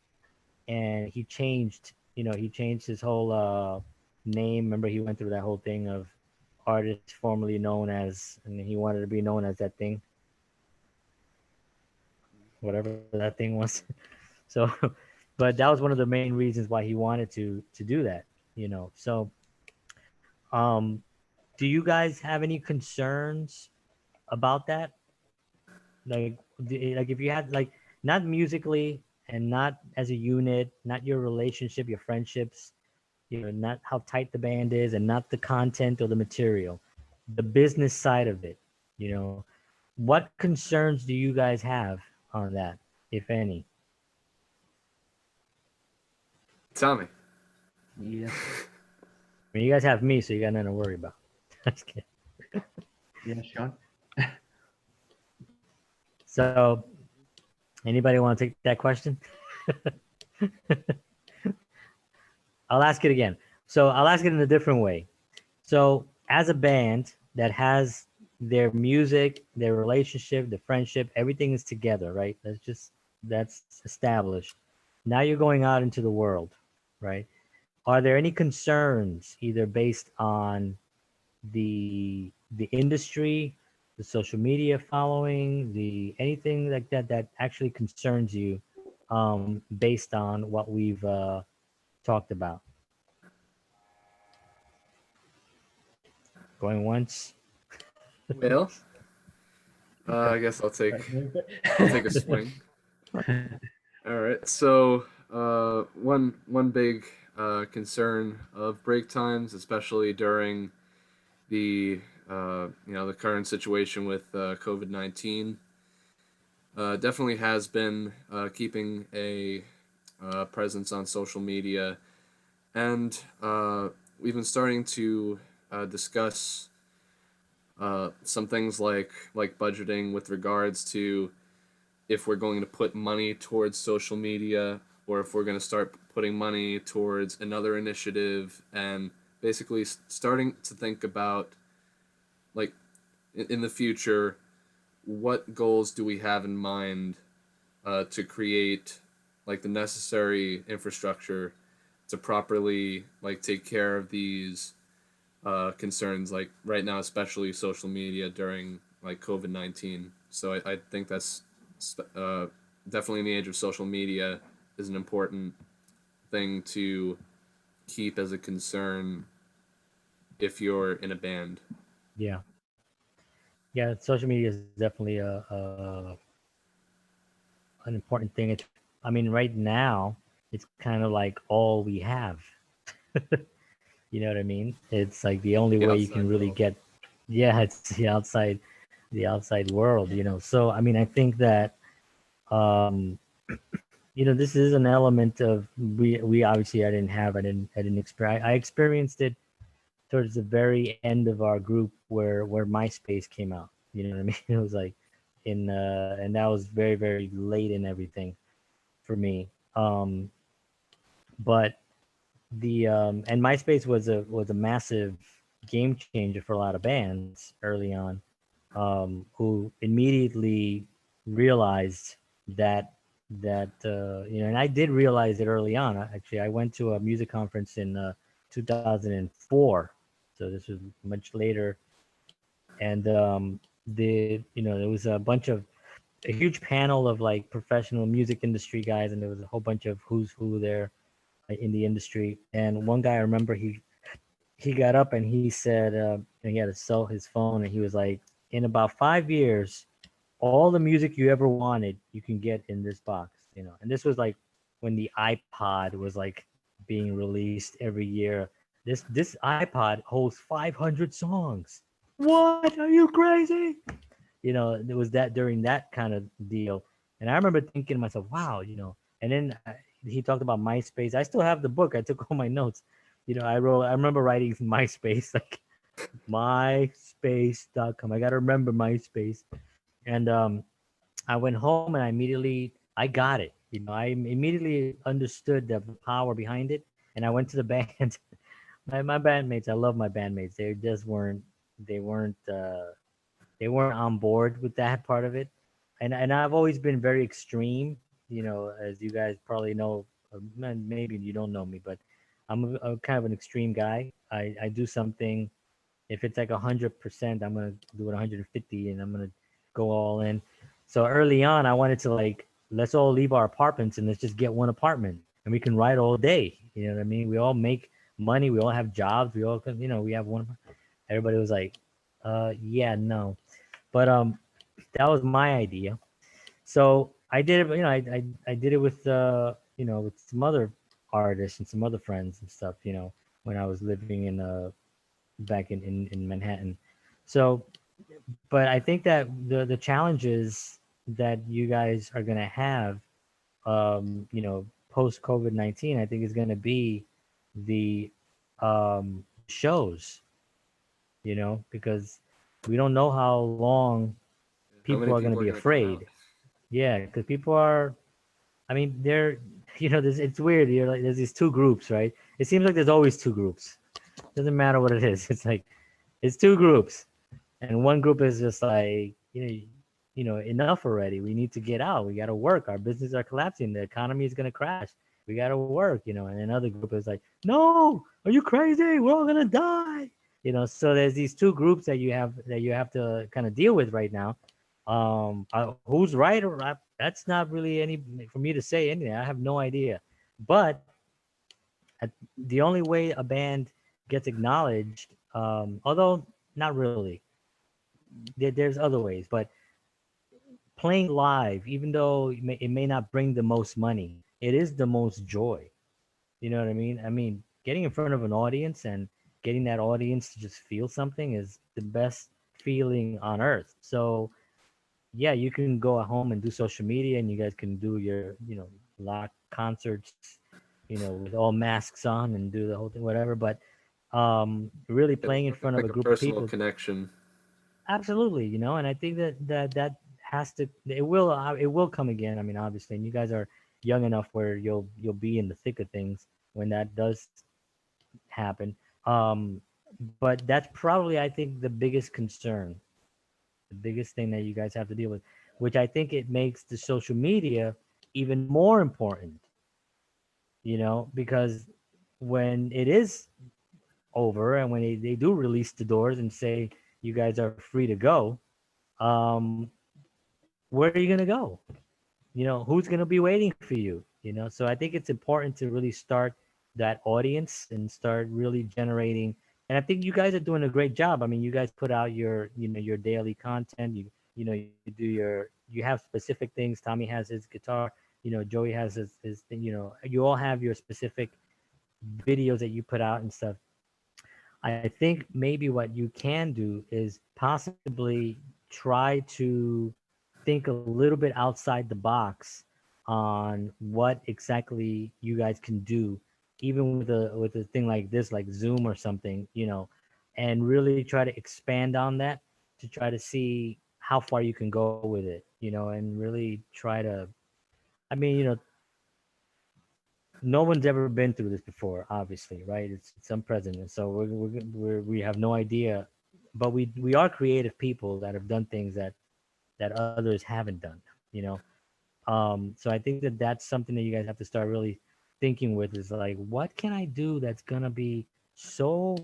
And he changed his whole name. Remember, he went through that whole thing of artist formerly known as, and he wanted to be known as that thing, whatever that thing was. So, but that was one of the main reasons why he wanted to do that. So, um, do you guys have any concerns about that? Like if you had, like, not musically and not as a unit, not your relationship, your friendships, not how tight the band is, and not the content or the material, the business side of it. What concerns do you guys have on that, if any? Tommy. Yeah. I mean, you guys have me, so you got nothing to worry about. Just kidding. Yeah, Sean. So, anybody want to take that question? I'll ask it again. So I'll ask it in a different way. So as a band that has their music, their relationship, the friendship, everything is together, right? That's established. Now you're going out into the world, right? Are there any concerns either based on the industry, the social media following, the anything like that actually concerns you, based on what we've talked about? Going once. Well, I guess I'll take a swing. All right. So, one big concern of break times, especially during the the current situation with COVID-19, definitely has been keeping a presence on social media, and we've been starting to discuss some things like budgeting with regards to if we're going to put money towards social media or if we're going to start putting money towards another initiative, and basically starting to think about, like, in the future, what goals do we have in mind to create, like, the necessary infrastructure to properly, like, take care of these concerns, like right now, especially social media during like COVID-19. So I think that's uh, definitely in the age of social media is an important thing to keep as a concern if you're in a band. Yeah. Yeah. Social media is definitely a an important thing. It's, I mean, right now, it's kind of like all we have. You know what I mean? It's like the only The way you outside can really world. get, yeah, it's the outside world, you know. So, I mean, I think that, um, this is an element of, we obviously, I didn't experience, I experienced it towards the very end of our group where MySpace came out. You know what I mean? It was like and that was very, very late in everything for me. But the and MySpace was a massive game changer for a lot of bands early on, who immediately realized that and I did realize it early on. Actually, I went to a music conference in 2004, so this was much later, and there was a huge panel of like professional music industry guys, and there was a whole bunch of who's who there in the industry. And one guy, I remember, he got up and he said, and he had to sell his phone, and he was like, in about 5 years, all the music you ever wanted, you can get in this box, And this was like when the iPod was like being released every year. This iPod holds 500 songs. What? Are you crazy? There was that during that kind of deal. And I remember thinking to myself, wow, And then he talked about MySpace. I still have the book. I took all my notes. I remember writing MySpace, like myspace.com. I got to remember MySpace. And I went home and I got it. I immediately understood the power behind it. And I went to the band. My bandmates, I love my bandmates. They weren't, they weren't on board with that part of it. And I've always been very extreme, as you guys probably know. Maybe you don't know me, but I'm kind of an extreme guy. I do something, if it's like 100%, I'm gonna do it 150, and I'm gonna go all in. So early on, I wanted to, like, let's all leave our apartments and let's just get one apartment, and we can ride all day. You know what I mean? We all make money. We all have jobs. We all can, we have one. Everybody was like, yeah, no. But that was my idea. So I did it. I did it with with some other artists and some other friends and stuff. When I was living back in Manhattan. So, but I think that the challenges that you guys are gonna have, post COVID-19, I think is gonna be the shows. Because we don't know how long How people many are going to people are be going to come out? afraid. Yeah, because people are. I mean, they're. It's weird. You're like, there's these two groups, right? It seems like there's always two groups. Doesn't matter what it is. It's like it's two groups, and one group is just like, enough already. We need to get out. We got to work. Our businesses are collapsing. The economy is going to crash. We got to work. And another group is like, no, are you crazy? We're all gonna die. So there's these two groups that you have to kind of deal with right now. Who's right or not? That's not really any for me to say anything. I have no idea. But the only way a band gets acknowledged, although not really, there's other ways, but playing live, even though it may not bring the most money, it is the most joy. You know what I mean? I mean, getting in front of an audience and getting that audience to just feel something is the best feeling on earth. So yeah, you can go at home and do social media, and you guys can do your, live concerts, with all masks on and do the whole thing, whatever. But really playing in front of Like a a group of personal people, connection. absolutely, and I think that has to, it will come again. I mean, obviously, and you guys are young enough where you'll be in the thick of things when that does happen. Um, but that's probably, I think, the biggest concern, the biggest thing that you guys have to deal with, which I think it makes the social media even more important, because when it is over and when they do release the doors and say you guys are free to go, um, where are you going to go? Who's going to be waiting for you? So I think it's important to really start that audience and start really generating. And I think you guys are doing a great job. I mean, you guys put out your daily content. You have specific things. Tommy has his guitar. Joey has his thing. You all have your specific videos that you put out and stuff. I think maybe what you can do is possibly try to think a little bit outside the box on what exactly you guys can do, even with a thing like this, like Zoom or something, and really try to expand on that to try to see how far you can go with it, and really try to. I mean, no one's ever been through this before, obviously, right? It's unprecedented. So we have no idea, but we are creative people that have done things that others haven't done, you know. So I think that's something that you guys have to start really thinking with, is like, what can I do that's gonna be so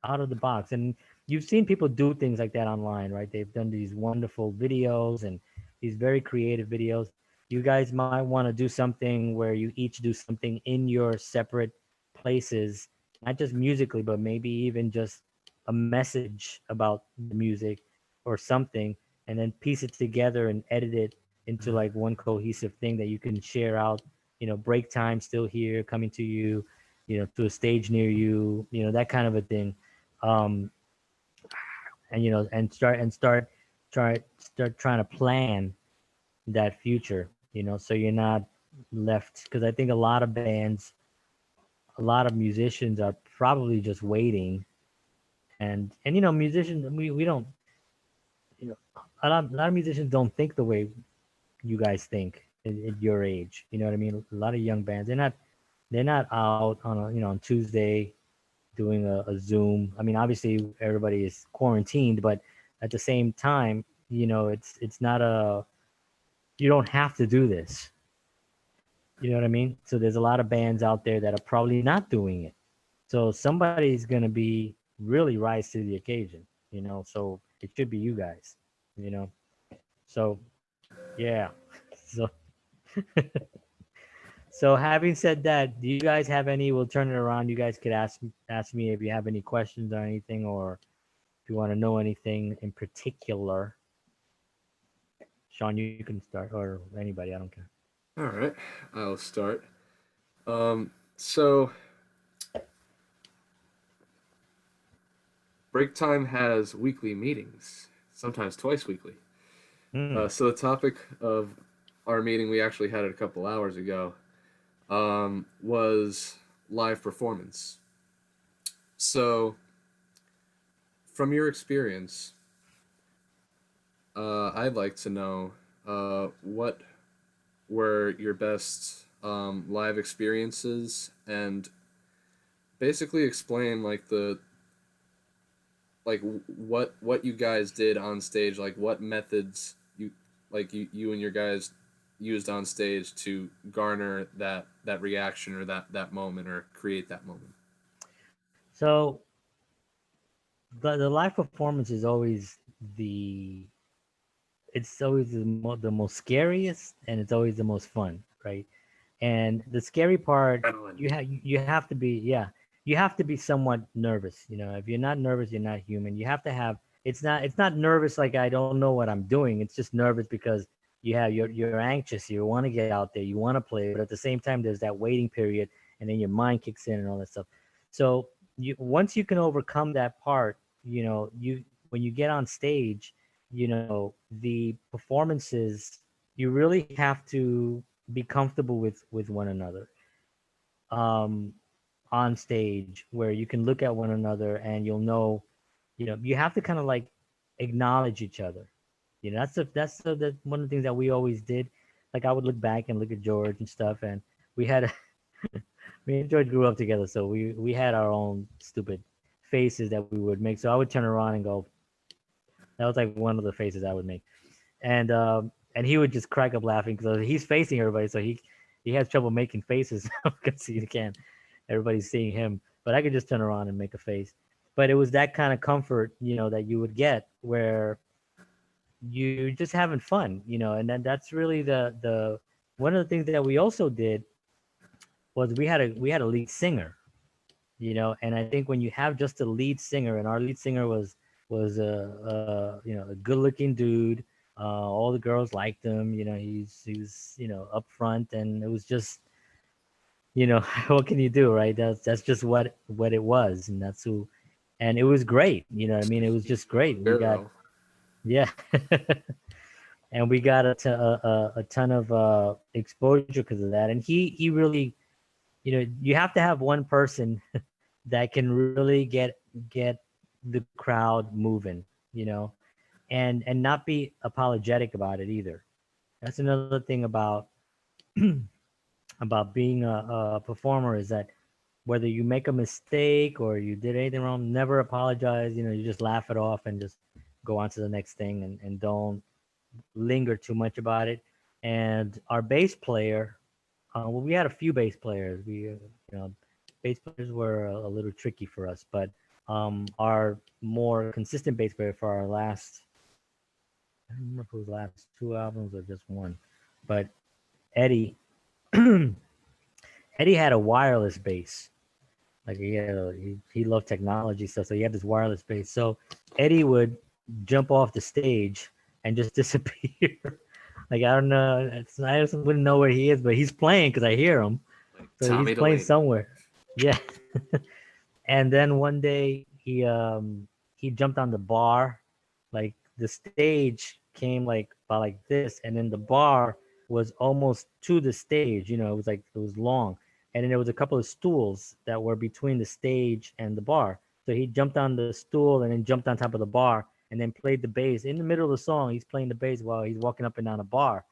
out of the box? And you've seen people do things like that online, right? They've done these wonderful videos and these very creative videos. You guys might want to do something where you each do something in your separate places, not just musically, but maybe even just a message about the music or something, and then piece it together and edit it into like one cohesive thing that you can share out. Break time still here, coming to you, to a stage near you, that kind of a thing. um, and start trying to plan that future. So you're not left, because I think a lot of bands, a lot of musicians are probably just waiting, and musicians, we don't, a lot of musicians don't think the way you guys think at your age. You know what I mean? A lot of young bands, they're not out on on Tuesday doing a Zoom. I mean, obviously everybody is quarantined, but at the same time, it's not a, you don't have to do this. You know what I mean? So there's a lot of bands out there that are probably not doing it. So somebody's gonna be really rise to the occasion. So it should be you guys. You know. So yeah. So so having said that, do you guys have any? We'll turn it around. You guys could ask me if you have any questions or anything, or if you want to know anything in particular. Sean, you can start, or anybody. I don't care. All right, I'll start. So break time has weekly meetings, sometimes twice weekly. So the topic of our meeting, we actually had it a couple hours ago, was live performance. So, from your experience, I'd like to know what were your best live experiences, and basically explain what you guys did on stage, like what methods you and your guys used on stage to garner that reaction, or that moment, or create that moment. So the live performance is always the it's always the most scariest, and it's always the most fun, right? And the scary part, Adrenaline. you have to be, yeah, you have to be somewhat nervous. If you're not nervous, you're not human. You have to have, it's not nervous like I don't know what I'm doing. It's just nervous because you're anxious, you want to get out there, you want to play, but at the same time there's that waiting period, and then your mind kicks in and all that stuff. So once you can overcome that part, you when you get on stage, the performances, you really have to be comfortable with one another. Um, on stage where you can look at one another and you'll know, you have to kind of like acknowledge each other. That's one of the things that we always did. Like I would look back and look at George and stuff, and we had me and George grew up together, so we had our own stupid faces that we would make. So I would turn around and go, that was like one of the faces I would make, and he would just crack up laughing because he's facing everybody, so he has trouble making faces because he can't. Everybody's seeing him, but I could just turn around and make a face. But it was that kind of comfort, that you would get where you just having fun, and then that's really the one of the things that we also did was we had a lead singer, and I think when you have just a lead singer, and our lead singer was a good looking dude, all the girls liked him, he was up front, and it was just, what can you do, right? That's just what it was, and that's who, and it was great, what I mean, it was just great. We got, Hero. yeah. And we got a ton of exposure because of that, and he really, you have to have one person that can really get the crowd moving, and not be apologetic about it either. That's another thing about about being a performer, is that whether you make a mistake or you did anything wrong, never apologize. You just laugh it off and just go on to the next thing, and don't linger too much about it. And our bass player, well, we had a few bass players. Bass players were a little tricky for us, but our more consistent bass player for our last, I don't remember if it was last two albums or just one, but Eddie, Eddie had a wireless bass. Like he loved technology stuff, so he had this wireless bass. So Eddie would jump off the stage and just disappear. Like I don't know, I just wouldn't know where he is, but he's playing because I hear him. Like So Tommy he's playing Delaney. somewhere. Yeah. And then one day he jumped on the bar, like the stage came like by like this, and then the bar was almost to the stage. It was long, and then there was a couple of stools that were between the stage and the bar. So he jumped on the stool and then jumped on top of the bar and then played the bass in the middle of the song. He's playing the bass while he's walking up and down a bar,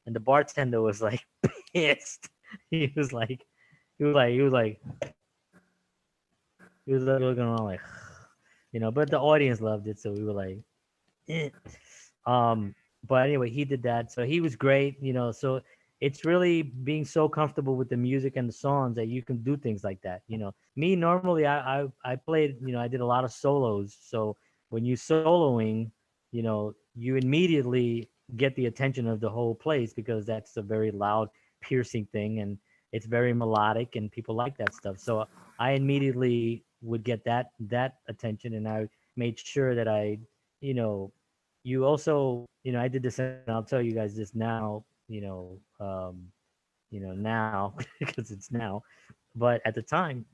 and the bartender was like pissed. He was like, he was like, he was like, he was like looking around like, but the audience loved it, so we were like, eh. Um, but anyway, he did that, so he was great, So it's really being so comfortable with the music and the songs that you can do things like that. Me normally, I played, I did a lot of solos, so when you soloing, you immediately get the attention of the whole place because that's a very loud, piercing thing, and it's very melodic, and people like that stuff. So I immediately would get that attention, and I made sure that you know, you also, I did this, and I'll tell you guys this now, now because it's now, but at the time,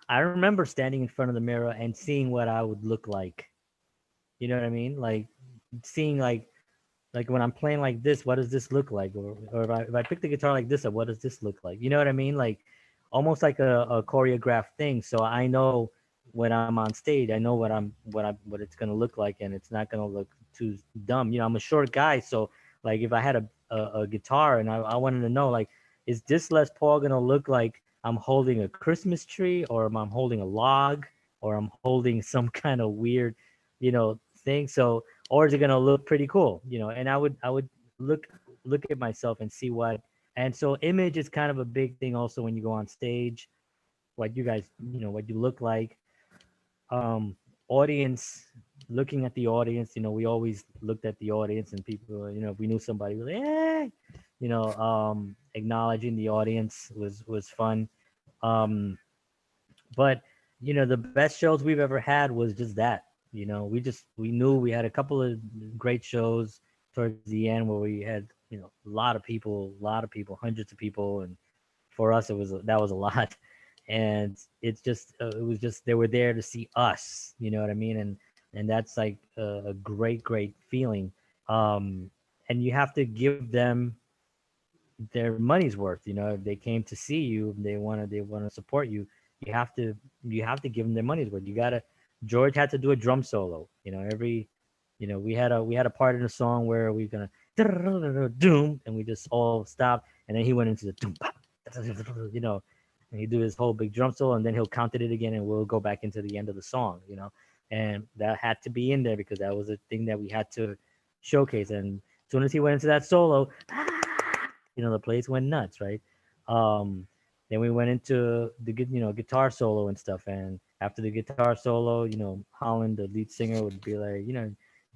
I remember standing in front of the mirror and seeing what I would look like. You know what I mean? Like seeing like when I'm playing like this, what does this look like? Or if I pick the guitar like this, what does this look like? You know what I mean? Like almost like a choreographed thing. So I know when I'm on stage, I know what it's gonna look like, and it's not gonna look too dumb. I'm a short guy, so like if I had a guitar and I wanted to know, like, is this Les Paul gonna look like I'm holding a Christmas tree, or am I holding a log, or I'm holding some kind of weird, thing? So, or is it gonna look pretty cool? And I would look at myself and see what. And so image is kind of a big thing also when you go on stage, what you guys, what you look like. Audience, looking at the audience, we always looked at the audience, and people, if we knew somebody, we were like, hey, acknowledging the audience was fun. But the best shows we've ever had was just that, You know, we knew we had a couple of great shows towards the end where we had, you know, a lot of people, hundreds of people, and for us that was a lot. And it's just it was just they were there to see us, you know what I mean? And that's like a great feeling. And you have to give them their money's worth. You know, if they came to see you, they want to support you, you have to give them their money's worth. You gotta. George had to do a drum solo. You know, we had a part in the song where we gonna doom, and we just all stopped, and then he went into the doom, you know, and he do his whole big drum solo, and then he'll count it again, and we'll go back into the end of the song. You know, and that had to be in there because that was a thing that we had to showcase. And as soon as he went into that solo, the place went nuts, right? Um, then we went into the guitar solo and stuff. And after the guitar solo, Holland, the lead singer, would be like,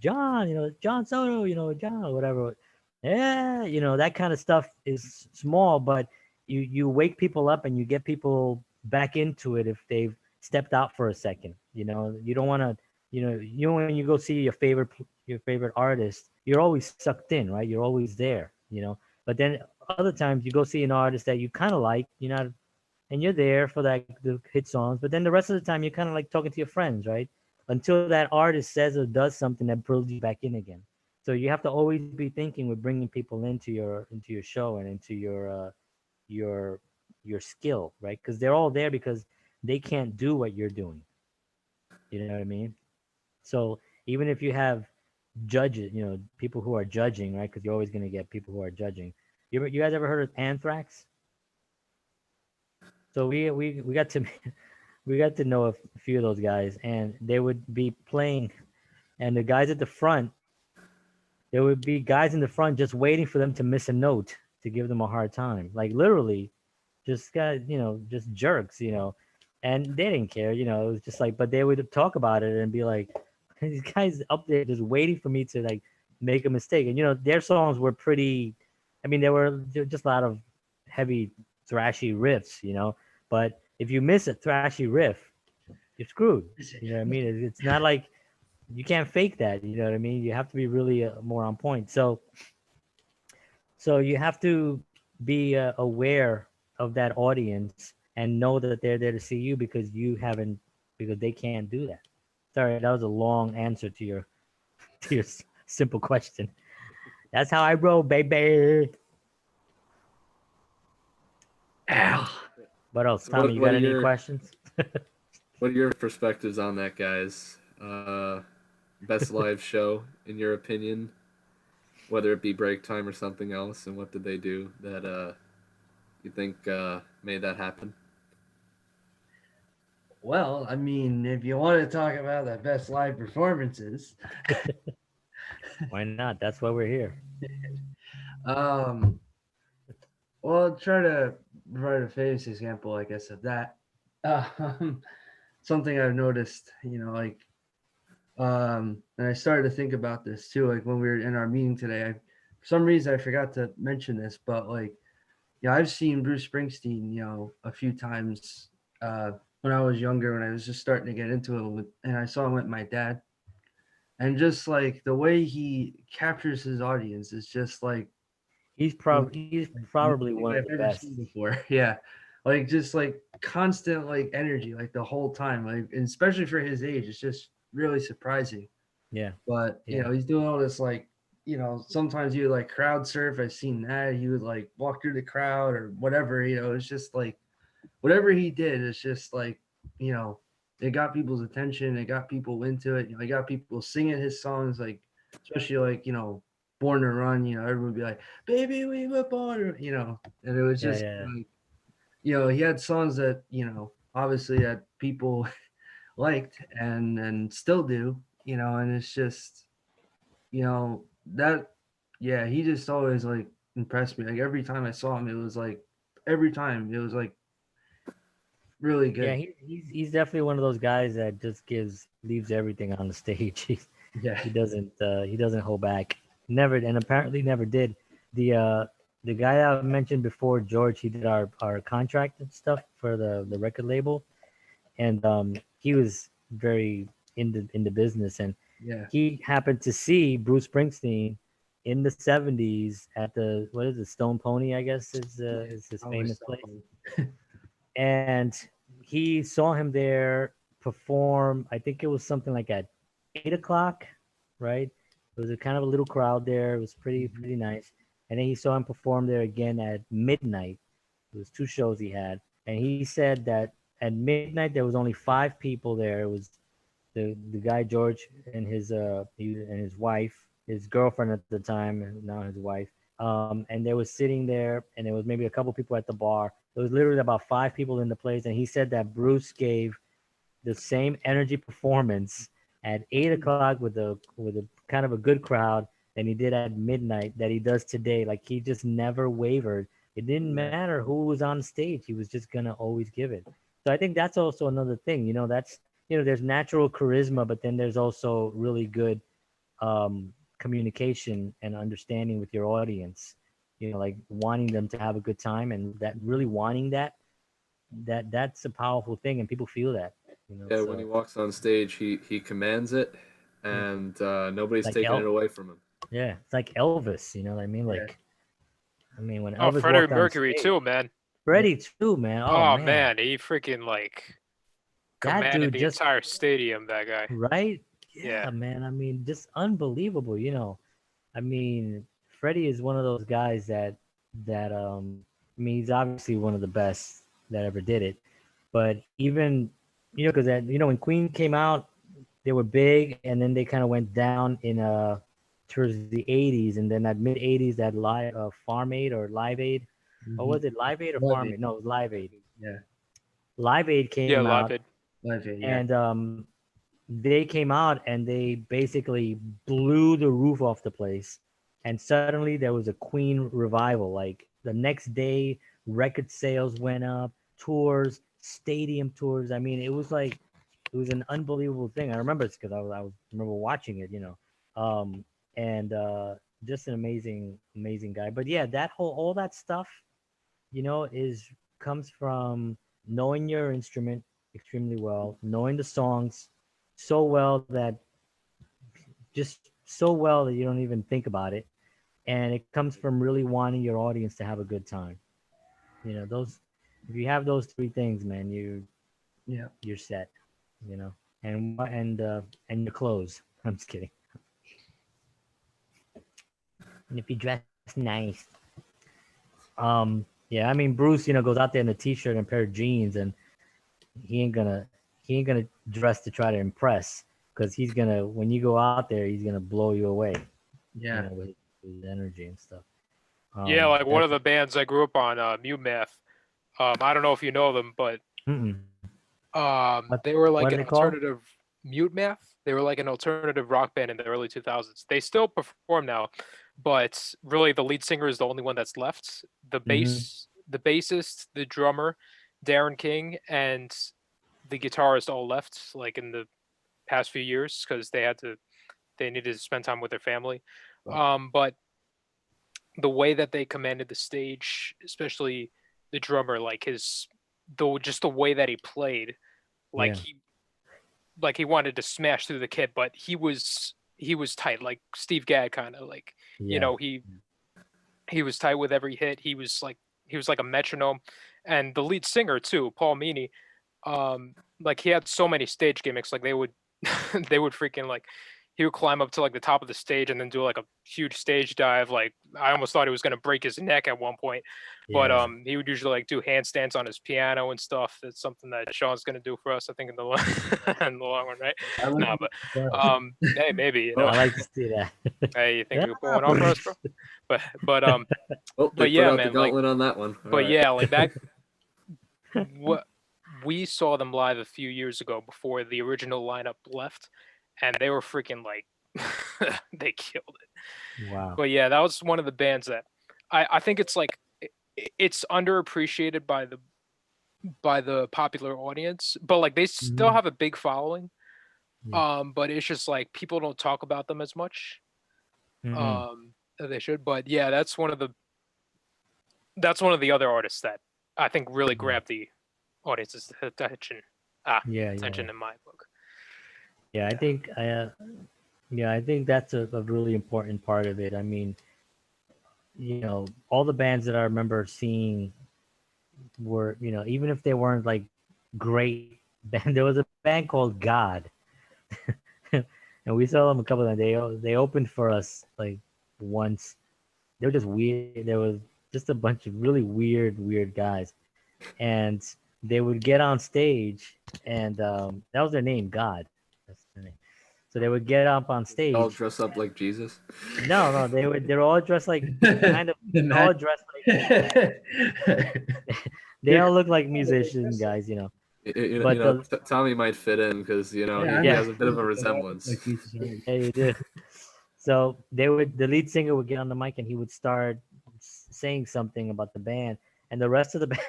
John, John Soto, John, whatever. Yeah, that kind of stuff is small, but you wake people up and you get people back into it if they've stepped out for a second. You don't want to, when you go see your favorite artist, you're always sucked in, right? You're always there, But then other times you go see an artist that you kind of like, and you're there for like the hit songs, but then the rest of the time you're kind of like talking to your friends, right? Until that artist says or does something that pulls you back in again. So you have to always be thinking with bringing people into your show and into your skill, right? Because they're all there because they can't do what you're doing. You know what I mean? So even if you have judges, people who are judging, right? Because you're always going to get people who are judging. You guys ever heard of Anthrax? So we got to we got to know a few of those guys, and they would be playing, and the guys at the front, there would be guys in the front just waiting for them to miss a note to give them a hard time, like literally, just guys, just jerks, and they didn't care, it was just like, but they would talk about it and be like, these guys up there just waiting for me to like make a mistake, and their songs were pretty, I mean, they were just a lot of heavy thrashy riffs, but if you miss a thrashy riff, you're screwed. You know what I mean? It's not like you can't fake that. You know what I mean? You have to be really more on point. So you have to be aware of that audience and know that they're there to see you because they can't do that. Sorry, that was a long answer to your simple question. That's how I roll, baby. Ow. What else, So Tommy? You got any questions? What are your perspectives on that, guys? Best live show, in your opinion, whether it be break time or something else, and what did they do that you think made that happen? Well, I mean, if you want to talk about the best live performances, Why not? That's why we're here. um, well, I'll try to provide a famous example, I guess, of that. Um, Something I've noticed, and I started to think about this too, like when we were in our meeting today. For some reason, I forgot to mention this, but I've seen Bruce Springsteen, a few times when I was younger, when I was just starting to get into it, and I saw him with my dad, and just like the way he captures his audience is just like He's probably one of I've the ever best. seen before. Yeah, like just like constant like energy, like the whole time, like and especially for his age, it's just really surprising. Yeah. But Yeah. he's doing all this like sometimes he would like crowd surf. I've seen that he would like walk through the crowd or whatever. It's just like whatever he did. It's just like it got people's attention. It got people into it. It got people singing his songs, like especially like Born to Run. Everyone would be like, "Baby, we were born," and it was Yeah. just Yeah. like he had songs that obviously that people liked and still do, and it's just that he just always like impressed me. Like every time I saw him, it was like really Yeah, good. he's definitely one of those guys that just leaves everything on the stage. Yeah. He doesn't hold back. Never, and apparently never did. The guy that I mentioned before, George, he did our contract and stuff for the record label, and he was very in the business, and Yeah. he happened to see Bruce Springsteen in the 70s at the, what is it, Stone Pony, I guess is his Always famous so place. funny. And he saw him there perform. I think it was something like at 8 o'clock, right? It was a kind of a little crowd there. It was pretty nice. And then he saw him perform there again at midnight. It was two shows he had, and he said that at midnight there was only 5 people there. It was the guy George and his wife, his girlfriend at the time, and now his wife. And they were sitting there, and there was maybe a couple people at the bar. There was literally about 5 people in the place, and he said that Bruce gave the same energy performance at 8 o'clock with a kind of a good crowd than he did at midnight that he does today. Like he just never wavered. It didn't matter who was on stage; he was just gonna always give it. So I think that's also another thing. That's there's natural charisma, but then there's also really good communication and understanding with your audience. Like wanting them to have a good time, and that really wanting that's a powerful thing, and people feel that. Yeah, when he So walks on stage, he commands it, and nobody's like taking it away from him. yeah, it's like Elvis. You know what I mean? Yeah. Like, I mean, when Oh, Elvis Freddie walked on Mercury stage, too, man. Freddie too, man. Oh, Oh man, man, he freaking like that commanded dude the just entire stadium. That guy. right. Yeah. Yeah, man. I mean, just unbelievable. I mean, Freddie is one of those guys that. I mean, he's obviously one of the best that ever did it. But even because when Queen came out, they were big, and then they kind of went down in towards the 80s, and then that mid 80s, that Farm Aid or Live Aid, or was it Live Aid or Live Farm Aid. Aid? No, it was Live Aid. Yeah. Live Aid Yeah, came live out, it. Live Aid, yeah. and they came out and they basically blew the roof off the place, and suddenly there was a Queen revival. Like the next day, record sales went up, tours, stadium tours. I mean, it was an unbelievable thing. I remember this because I remember watching it, and just an amazing guy. But yeah, that whole all that stuff, is comes from knowing your instrument extremely well, knowing the songs so well that just so well that you don't even think about it, and it comes from really wanting your audience to have a good time. Those if you have those three things, man, Yeah. you're set. And your clothes. I'm just kidding. And if you dress nice. Yeah, I mean Bruce, goes out there in a t-shirt and a pair of jeans, and he ain't gonna dress to try to impress, because he's gonna, when you go out there, he's gonna blow you away. Yeah. With his energy and stuff. Yeah, like one of That's- the bands I grew up on, Mute Math. I don't know if you know them, but Mm-mm. they were like what are an they called? alternative Mute Math. They were like an alternative rock band in the early 2000s. They still perform now, but really the lead singer is the only one that's left. The bassist, the drummer, Darren King, and the guitarist all left like in the past few years because they needed to spend time with their family. But the way that they commanded the stage, especially the drummer, like just the way that he played, like Yeah. he wanted to smash through the kit, but he was tight, like Steve Gadd kind of like, Yeah. he was tight with every hit. He was like a metronome, and the lead singer too, Paul Meany, like he had so many stage gimmicks. Like they would they would freaking like he would climb up to like the top of the stage and then do like a huge stage dive. Like I almost thought he was gonna break his neck at one point. But Yeah. he would usually like do handstands on his piano and stuff. That's something that Sean's gonna do for us, I think, in the long, in the long run, right? I like Nah, but hey, maybe I like to see that. hey, you think you could pull one off for us, bro? But Oh, they but yeah, put out man, the gauntlet on that one. All but right. yeah, like that. What we saw them live a few years ago before the original lineup left, and they were freaking like they killed it. Wow. But yeah, that was one of the bands that I think it's like it's underappreciated by the popular audience, but like they still have a big following. But it's just like people don't talk about them as much. That they should. But yeah, that's one of the other artists that I think really grabbed the audience's attention. Yeah. Attention in my book. Yeah, I think that's a really important part of it. I mean, all the bands that I remember seeing were, even if they weren't like great band, there was a band called God, and we saw them a couple of times. They opened for us like once. They were just weird. There was just a bunch of really weird guys, and they would get on stage, and that was their name, God. That's their name. So they would get up on All stage. dress up like Jesus. No, they're all dressed like kind of The all dressed like they all look like musician guys, But the Tommy might fit in because Yeah, he Yeah. has a bit of a resemblance. Like Jesus Christ. yeah, you do. So the lead singer would get on the mic and he would start saying something about the band, and the rest of the band,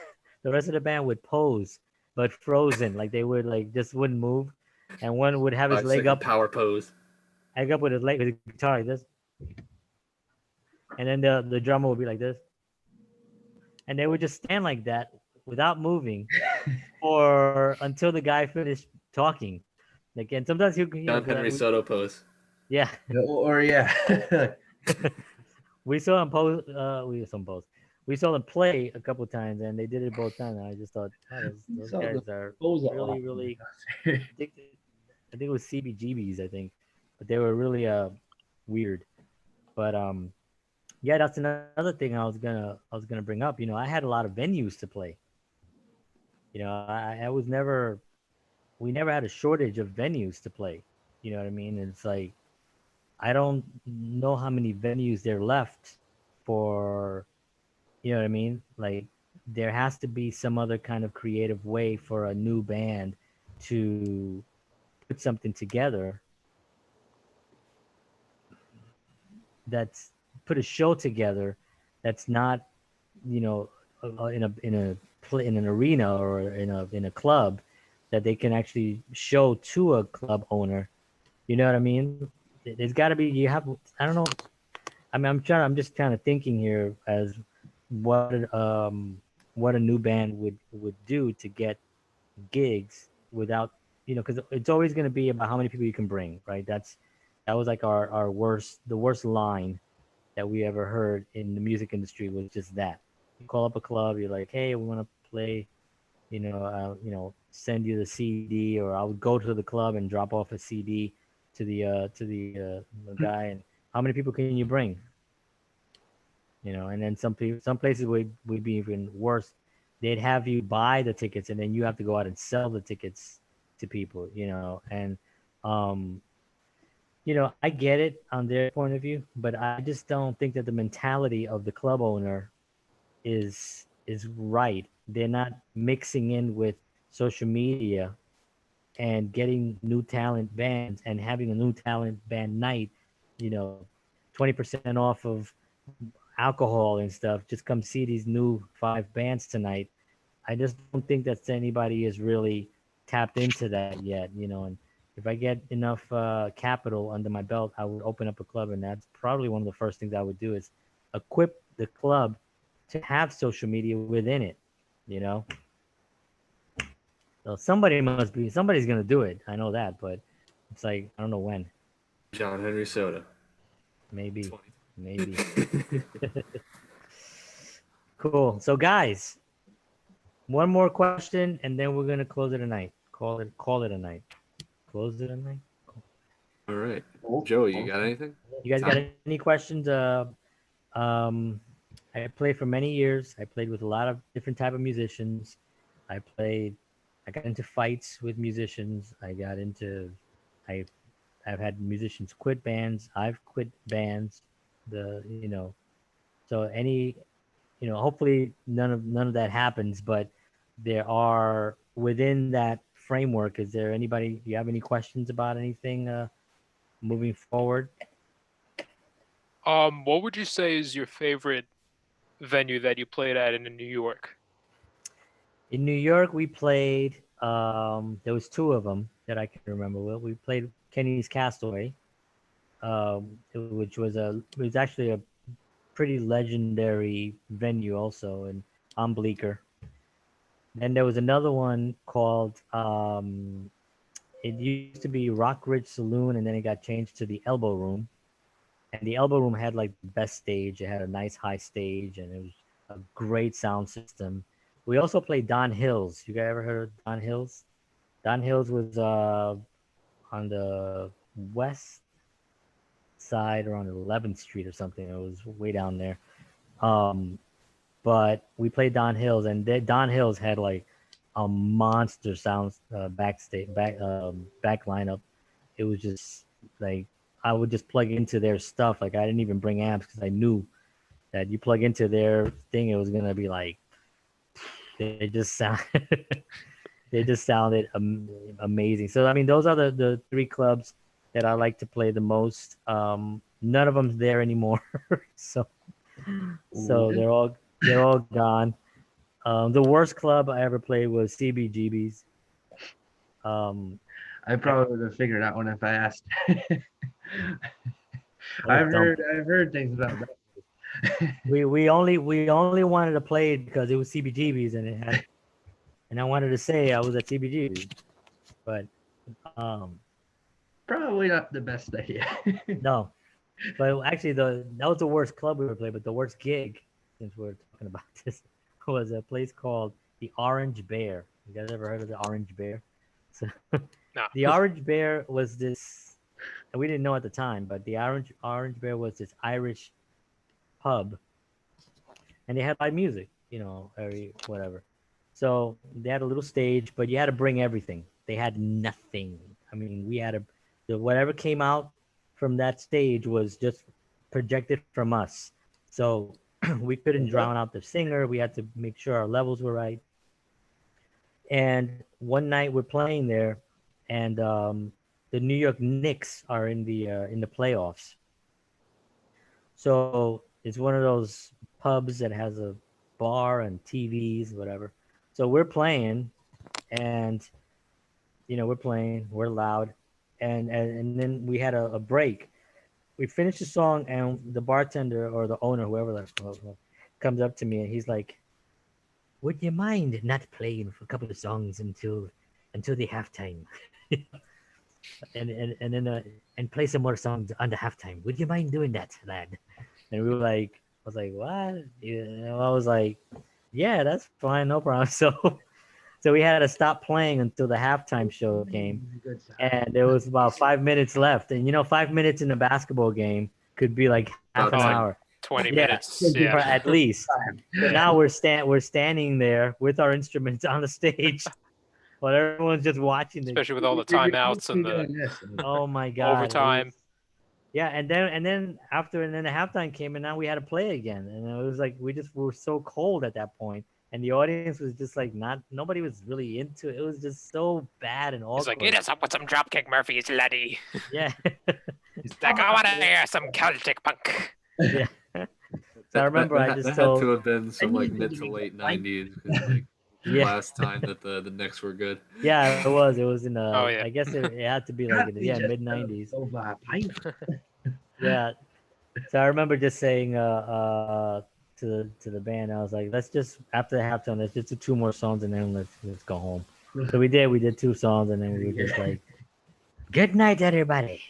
the rest of the band would pose, but frozen, like they would like just wouldn't move, and one would have his It's like leg a up, power pose. with his leg with the guitar like this, and then the drummer would be like this, and they would just stand like that without moving, or until the guy finished talking. Like, and sometimes John Henry Soto pose. yeah, Or yeah. we saw him pose. We saw them play a couple times, and they did it both times. And I just thought, oh, those saw guys the are pose a really, lot. really addicted. I think it was CBGBs, I think, but they were really weird. But yeah, that's another thing I was gonna bring up. I had a lot of venues to play. I was never we never had a shortage of venues to play. You know what I mean? And it's like I don't know how many venues there left for, you know what I mean? Like there has to be some other kind of creative way for a new band to put something together that's put a show together that's not, in an arena or in a club that they can actually show to a club owner. You know what I mean? There's got to be you have I don't know. I mean, I'm just kind of thinking here as what a new band would do to get gigs without, because it's always going to be about how many people you can bring, right? That was like our the worst line that we ever heard in the music industry was just that. You call up a club, you're like, hey, we want to play, send you the CD, or I would go to the club and drop off a CD to the guy, and how many people can you bring? And then some places would be even worse. They'd have you buy the tickets, and then you have to go out and sell the tickets to people, and um, I get it on their point of view, but I just don't think that the mentality of the club owner is right. They're not mixing in with social media and getting new talent bands and having a new talent band night, you know, 20% off of alcohol and stuff. Just come see these new 5 bands tonight. I just don't think that anybody is really tapped into that yet, and if I get enough capital under my belt, I would open up a club, and that's probably one of the first things I would do is equip the club to have social media within it, you know. So somebody's gonna do it. I know that, but it's like I don't know when. John Henry Soto. Maybe. Cool. So guys, one more question, and then we're gonna close it a night. Call it a night. Close it a night. All right, Joey, you got anything? You guys got any questions? Um, I played for many years. I played with a lot of different type of musicians. I got into fights with musicians. I, I've had musicians quit bands. I've quit bands. So hopefully none of that happens. But there are within that framework. Is there anybody? Do you have any questions about anything moving forward? What would you say is your favorite venue that you played at in New York? In New York, we played. There was 2 of them that I can remember. Well, we played Kenny's Castaway, which was actually a pretty legendary venue, also, and on Bleecker. Then there was another one called it used to be Rock Ridge Saloon, and then it got changed to the Elbow Room. And the Elbow Room had like the best stage. It had a nice high stage, and it was a great sound system. We also played Don Hills. You guys ever heard of Don Hills? Don Hills was on the west side or on 11th Street or something. It was way down there. Um, but we played Don Hills, and Don Hills had like a monster sound back lineup. It was just like I would just plug into their stuff. Like I didn't even bring amps because I knew that you plug into their thing, it was gonna be like they just sound they just sounded amazing. So I mean, those are the three clubs that I like to play the most. None of them's there anymore, so they're all gone. The worst club I ever played was CBGB's. I probably would have figured out one if I asked. I've heard things about that. we only wanted to play it because it was CBGB's and I wanted to say I was at CBGB's, but Probably not the best idea. no. But actually, that was the worst club we ever played. But the worst gig, since we're talking about this, was a place called the Orange Bear. You guys ever heard of the Orange Bear? So, No. the Orange Bear was this, and we didn't know at the time, but the Orange Bear was this Irish pub, and they had live music, whatever. So they had a little stage, but you had to bring everything. They had nothing. I mean, we had whatever came out from that stage was just projected from us. So we couldn't drown out the singer. We had to make sure our levels were right. And one night we're playing there, and the New York Knicks are in the playoffs. So it's one of those pubs that has a bar and TVs, whatever. So we're playing, and we're loud, and then we had a break. We finished the song, and the bartender or the owner, whoever that was, comes up to me, and he's like, "Would you mind not playing for a couple of songs until the halftime, and then and play some more songs on the halftime? Would you mind doing that, lad?" And we were like, I was like, "What?" I was like, "Yeah, that's fine, no problem." So we had to stop playing until the halftime show came, and there was about 5 minutes left. And 5 minutes in a basketball game could be like half an hour, 20 Yeah. minutes. Yeah. at least. So now we're standing there with our instruments on the stage, while everyone's just watching this. Especially with all the timeouts and the Oh my god! overtime. Yeah, and then the halftime came, and now we had to play again, and it was like we were so cold at that point, and the audience was just like nobody was really into it. It was just so bad and awkward. He's like, "Hit us up with some Dropkick Murphys, laddie." Yeah. He's like, "I want to hear some Celtic punk." Yeah. So I remember I just that told. had to have been some like mid to late '90s. Like, Yeah. last time that the Knicks were good. Yeah, it was. It was in the. Oh, yeah. I guess it had to be like in the mid '90s. Yeah. So I remember just saying to the band, I was like, let's just after the halftime, let's just do two more songs and then let's go home. So we did two songs, and then we were just like, good night, everybody.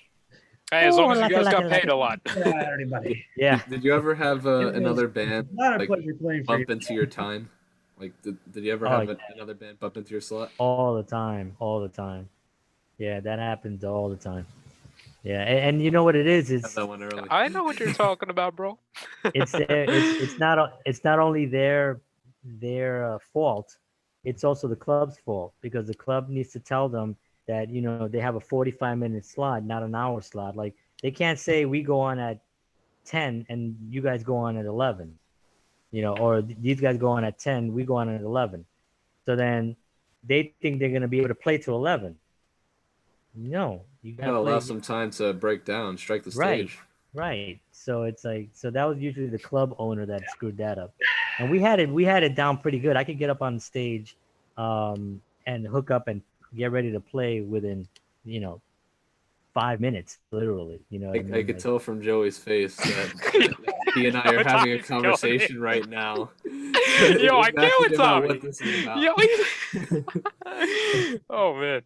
Hey, as long as you lucky, guys got lucky, paid a lot. Everybody. Yeah. Did you ever have another band Not a like, pleasure playing for you. bump into your time? Like, did you ever Oh, have another band bump into your slot? All the time. Yeah, that happens all the time. Yeah, and you know what it is? Had It's that one early. I know what you're talking about, bro. it's not only their fault, it's also the club's fault, because the club needs to tell them that they have a 45-minute slot, not an hour slot. Like they can't say we go on at 10 and you guys go on at 11, or these guys go on at 10, we go on at 11. So then they think they're gonna be able to play till 11. No, you gotta allow some time to break down, strike the stage. Right. So it's like, that was usually the club owner that screwed that up. And we had it down pretty good. I could get up on stage and hook up and get ready to play within, 5 minutes, literally. I could tell from Joey's face that he and I are having a conversation right now. Yo, I can't with about Tommy. what this is about. Yo, oh man.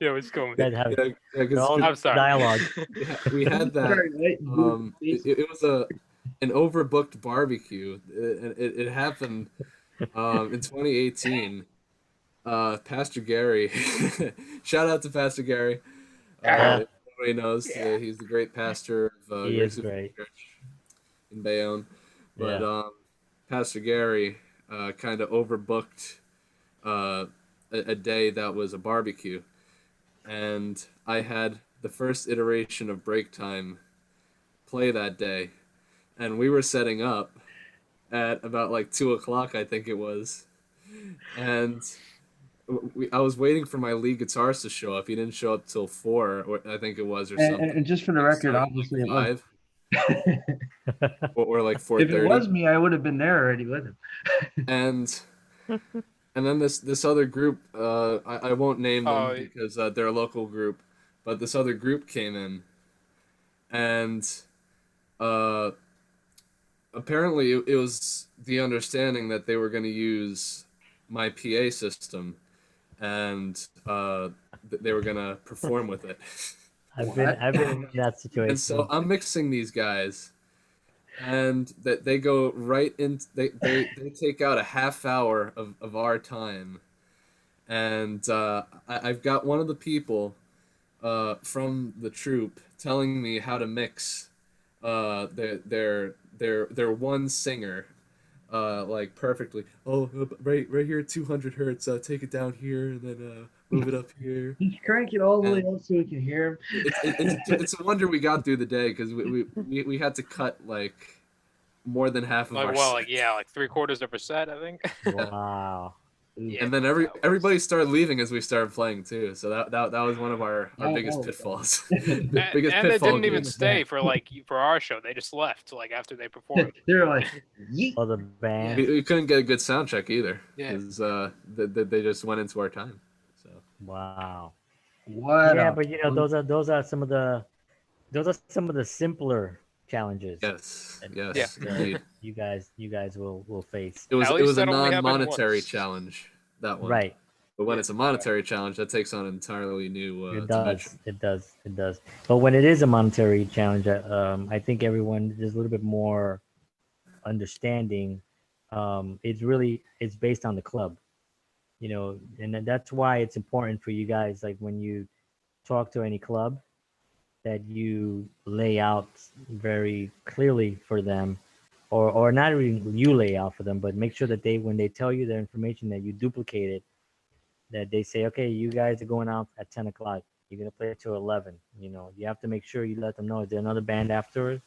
Yo, it's going. Guys have Yeah, their own I'm sorry. dialogue. we had that. Sorry, right? It was an overbooked barbecue. It happened in 2018. Pastor Gary, shout out to Pastor Gary. Yeah. Everybody knows he's the great pastor of He Grace is Lutheran great. Church in Bayonne. But Yeah. Pastor Gary kind of overbooked a day that was a barbecue, and I had the first iteration of Break Time play that day, and we were setting up at about like 2 o'clock, I think it was, and I was waiting for my lead guitarist to show up. He didn't show up till 4, or I think it was, or something. And just for the record, Started obviously, like it was. 5 or like 4:30. If it was me, I would have been there already with him. And then this other group, I won't name them because they're a local group, but this other group came in, and apparently it was the understanding that they were going to use my PA system, and they were going to perform with it. I've been in that situation. And so I'm mixing these guys, and that they go right in. They take out a half hour of our time, and I've got one of the people from the troupe telling me how to mix their one singer like perfectly. Oh, right here, 200 hertz. Take it down here, and then move it up here. He's cranking all the way up so we can hear him. It's a wonder we got through the day, because we had to cut like more than half of our like 3/4 of a set, I think. Wow. Yeah, and then everybody started leaving as we started playing too. So that was one of our biggest pitfalls. And they didn't even stay for our show. They just left like after they performed. They were like, yeet. Oh, the band. We couldn't get a good sound check either, Yeah. because they just went into our time. So Wow. What? Yeah, but those are some of the simpler challenges. yes, Yeah. indeed. You guys will face. It was At least a that only happened non-monetary once. challenge, that one. Right. But when it's a monetary challenge, that takes on an entirely new It dimension. does. It does. But when it is a monetary challenge, I think everyone is a little bit more understanding. It's based on the club, and that's why it's important for you guys, like when you talk to any club, that you lay out very clearly for them, or not even you lay out for them, but make sure that when they tell you their information, that you duplicate it, that they say, okay, you guys are going out at 10 o'clock. You're going to play till 11. You have to make sure you let them know, is there another band afterwards?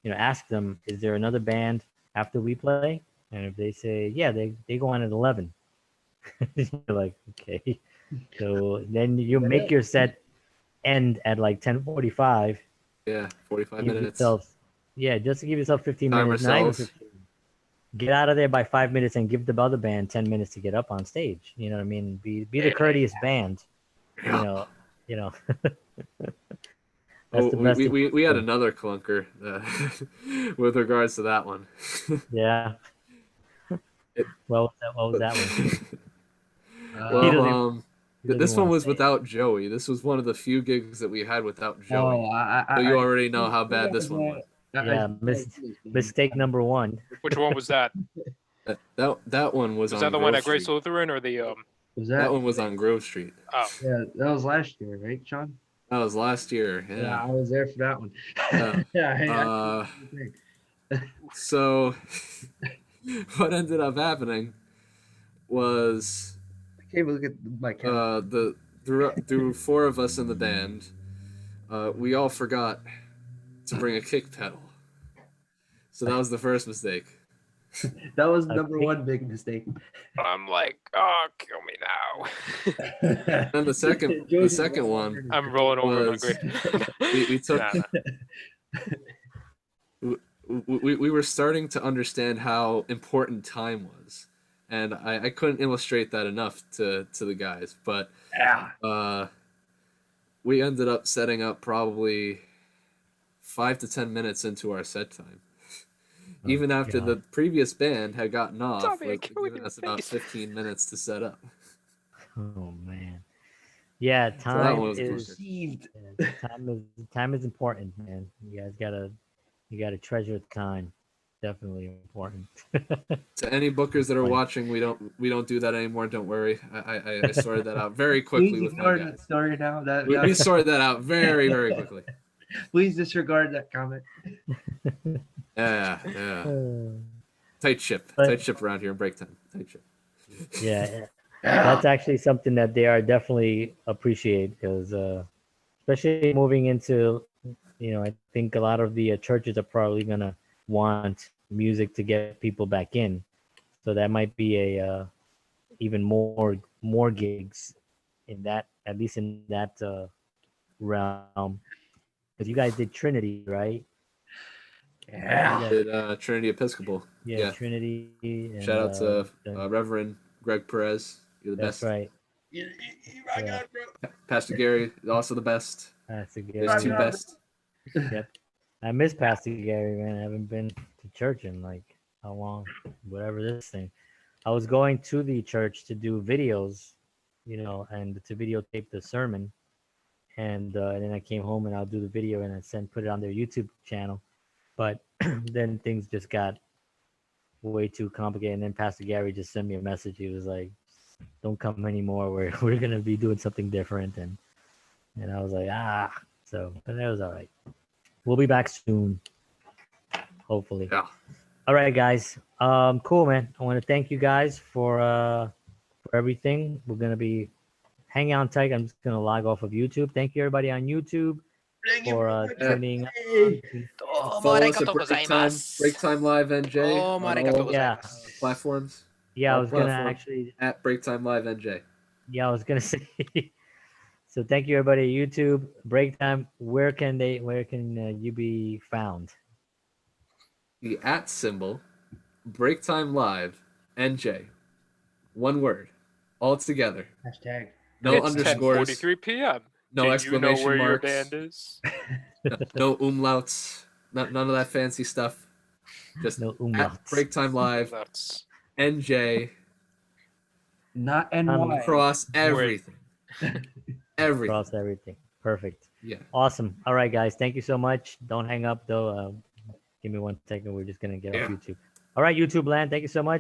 Ask them, is there another band after we play? And if they say, yeah, they go on at 11. You're like, okay. So then you make your set end at like 10:45. Yeah, 45 Give minutes. Just to give yourself 15 Time minutes. Not even ourselves. 15. Get out of there by 5 minutes and give the other band 10 minutes to get up on stage. You know what I mean? Be the courteous band. Yeah. That's the best. We had another clunker with regards to that one. Yeah. What was that one? Well, He this doesn't one wanna was say. without Joey. This was one of the few gigs that we had without Joey. Oh, So you already know how bad this one was. Yeah, mistake number one. Which one was that? That one was Was on that the Grove one at Grace Street. Lutheran or the Was That one was on Grove Street. Oh, Yeah, that was last year, right, Sean? That was last year. Yeah, Yeah. I was there for that one. Yeah. Yeah. So what ended up happening was I can't even look at my camera. through 4 of us in the band, we all forgot to bring a kick pedal. So that was the first mistake. That was number one big mistake. I'm like, oh, kill me now. And the second one, I'm rolling over my Was- grave. we took Nah. we were starting to understand how important time was, and I couldn't illustrate that enough to the guys, but Yeah. we ended up setting up probably 5 to 10 minutes into our set time, even after God. the previous band had gotten off, Tommy, I like kicked him in giving the us about face. 15 minutes to set up. Oh man. Yeah, So that time one was a is clunker. Received. time is important, man. You gotta treasure the time. Definitely important. To any bookers that are Funny. watching, we don't do that anymore. Don't worry. I sorted that out very quickly Please with my ignore that guys. story now. We sorted that out very, very quickly. Please disregard that comment. Yeah. Uh, Tight ship But- around here in break time. Tight ship. yeah, that's actually something that they are definitely appreciate because especially moving into, I think a lot of the churches are probably gonna want music to get people back in, so that might be a even more gigs in that, at least in that realm, because you guys did Trinity, right? Yeah. You guys- Did Trinity Episcopal. yeah, Trinity. And, Shout out to then- Reverend Greg Perez. You're the that's best. right. My Yeah. God, bro. Pastor Gary, also the best. That's a good. There's two Yeah. best. I miss Pastor Gary, man. I haven't been to church in like how long? Whatever this thing. I was going to the church to do videos, and to videotape the sermon, and then I came home and I'll do the video and I put it on their YouTube channel, but then things just got way too complicated. And then Pastor Gary just sent me a message. He was like, "Don't come anymore. We're gonna be doing something different," and I was like, So, but that was all right. We'll be back soon, hopefully. Yeah. All right, guys. Cool, man. I want to thank you guys for everything. We're gonna be hanging on tight. I'm just gonna log off of YouTube. Thank you, everybody on YouTube, for tuning. Follow us at Break Time Live NJ Oh, on arigatou all Yeah, gozaimasu. platforms. yeah. I All was gonna platforms. actually. At Break Time Live NJ. Yeah, I was gonna say. So thank you, everybody. YouTube break time. Where can you be found? The @ symbol, Break Time Live NJ. One word, all together. Hashtag. No It's underscores. 10:43 p.m. No Do you know exclamation where your marks. band is? No umlauts. None of that fancy stuff. Just No at umlauts. Break Time Live That's NJ Not NY. across everything. Everything. Across everything. Perfect. Yeah. Awesome. All right, guys. Thank you so much. Don't hang up though. Give me 1 second. We're just gonna get off Yeah. YouTube. All right, YouTube land. Thank you so much.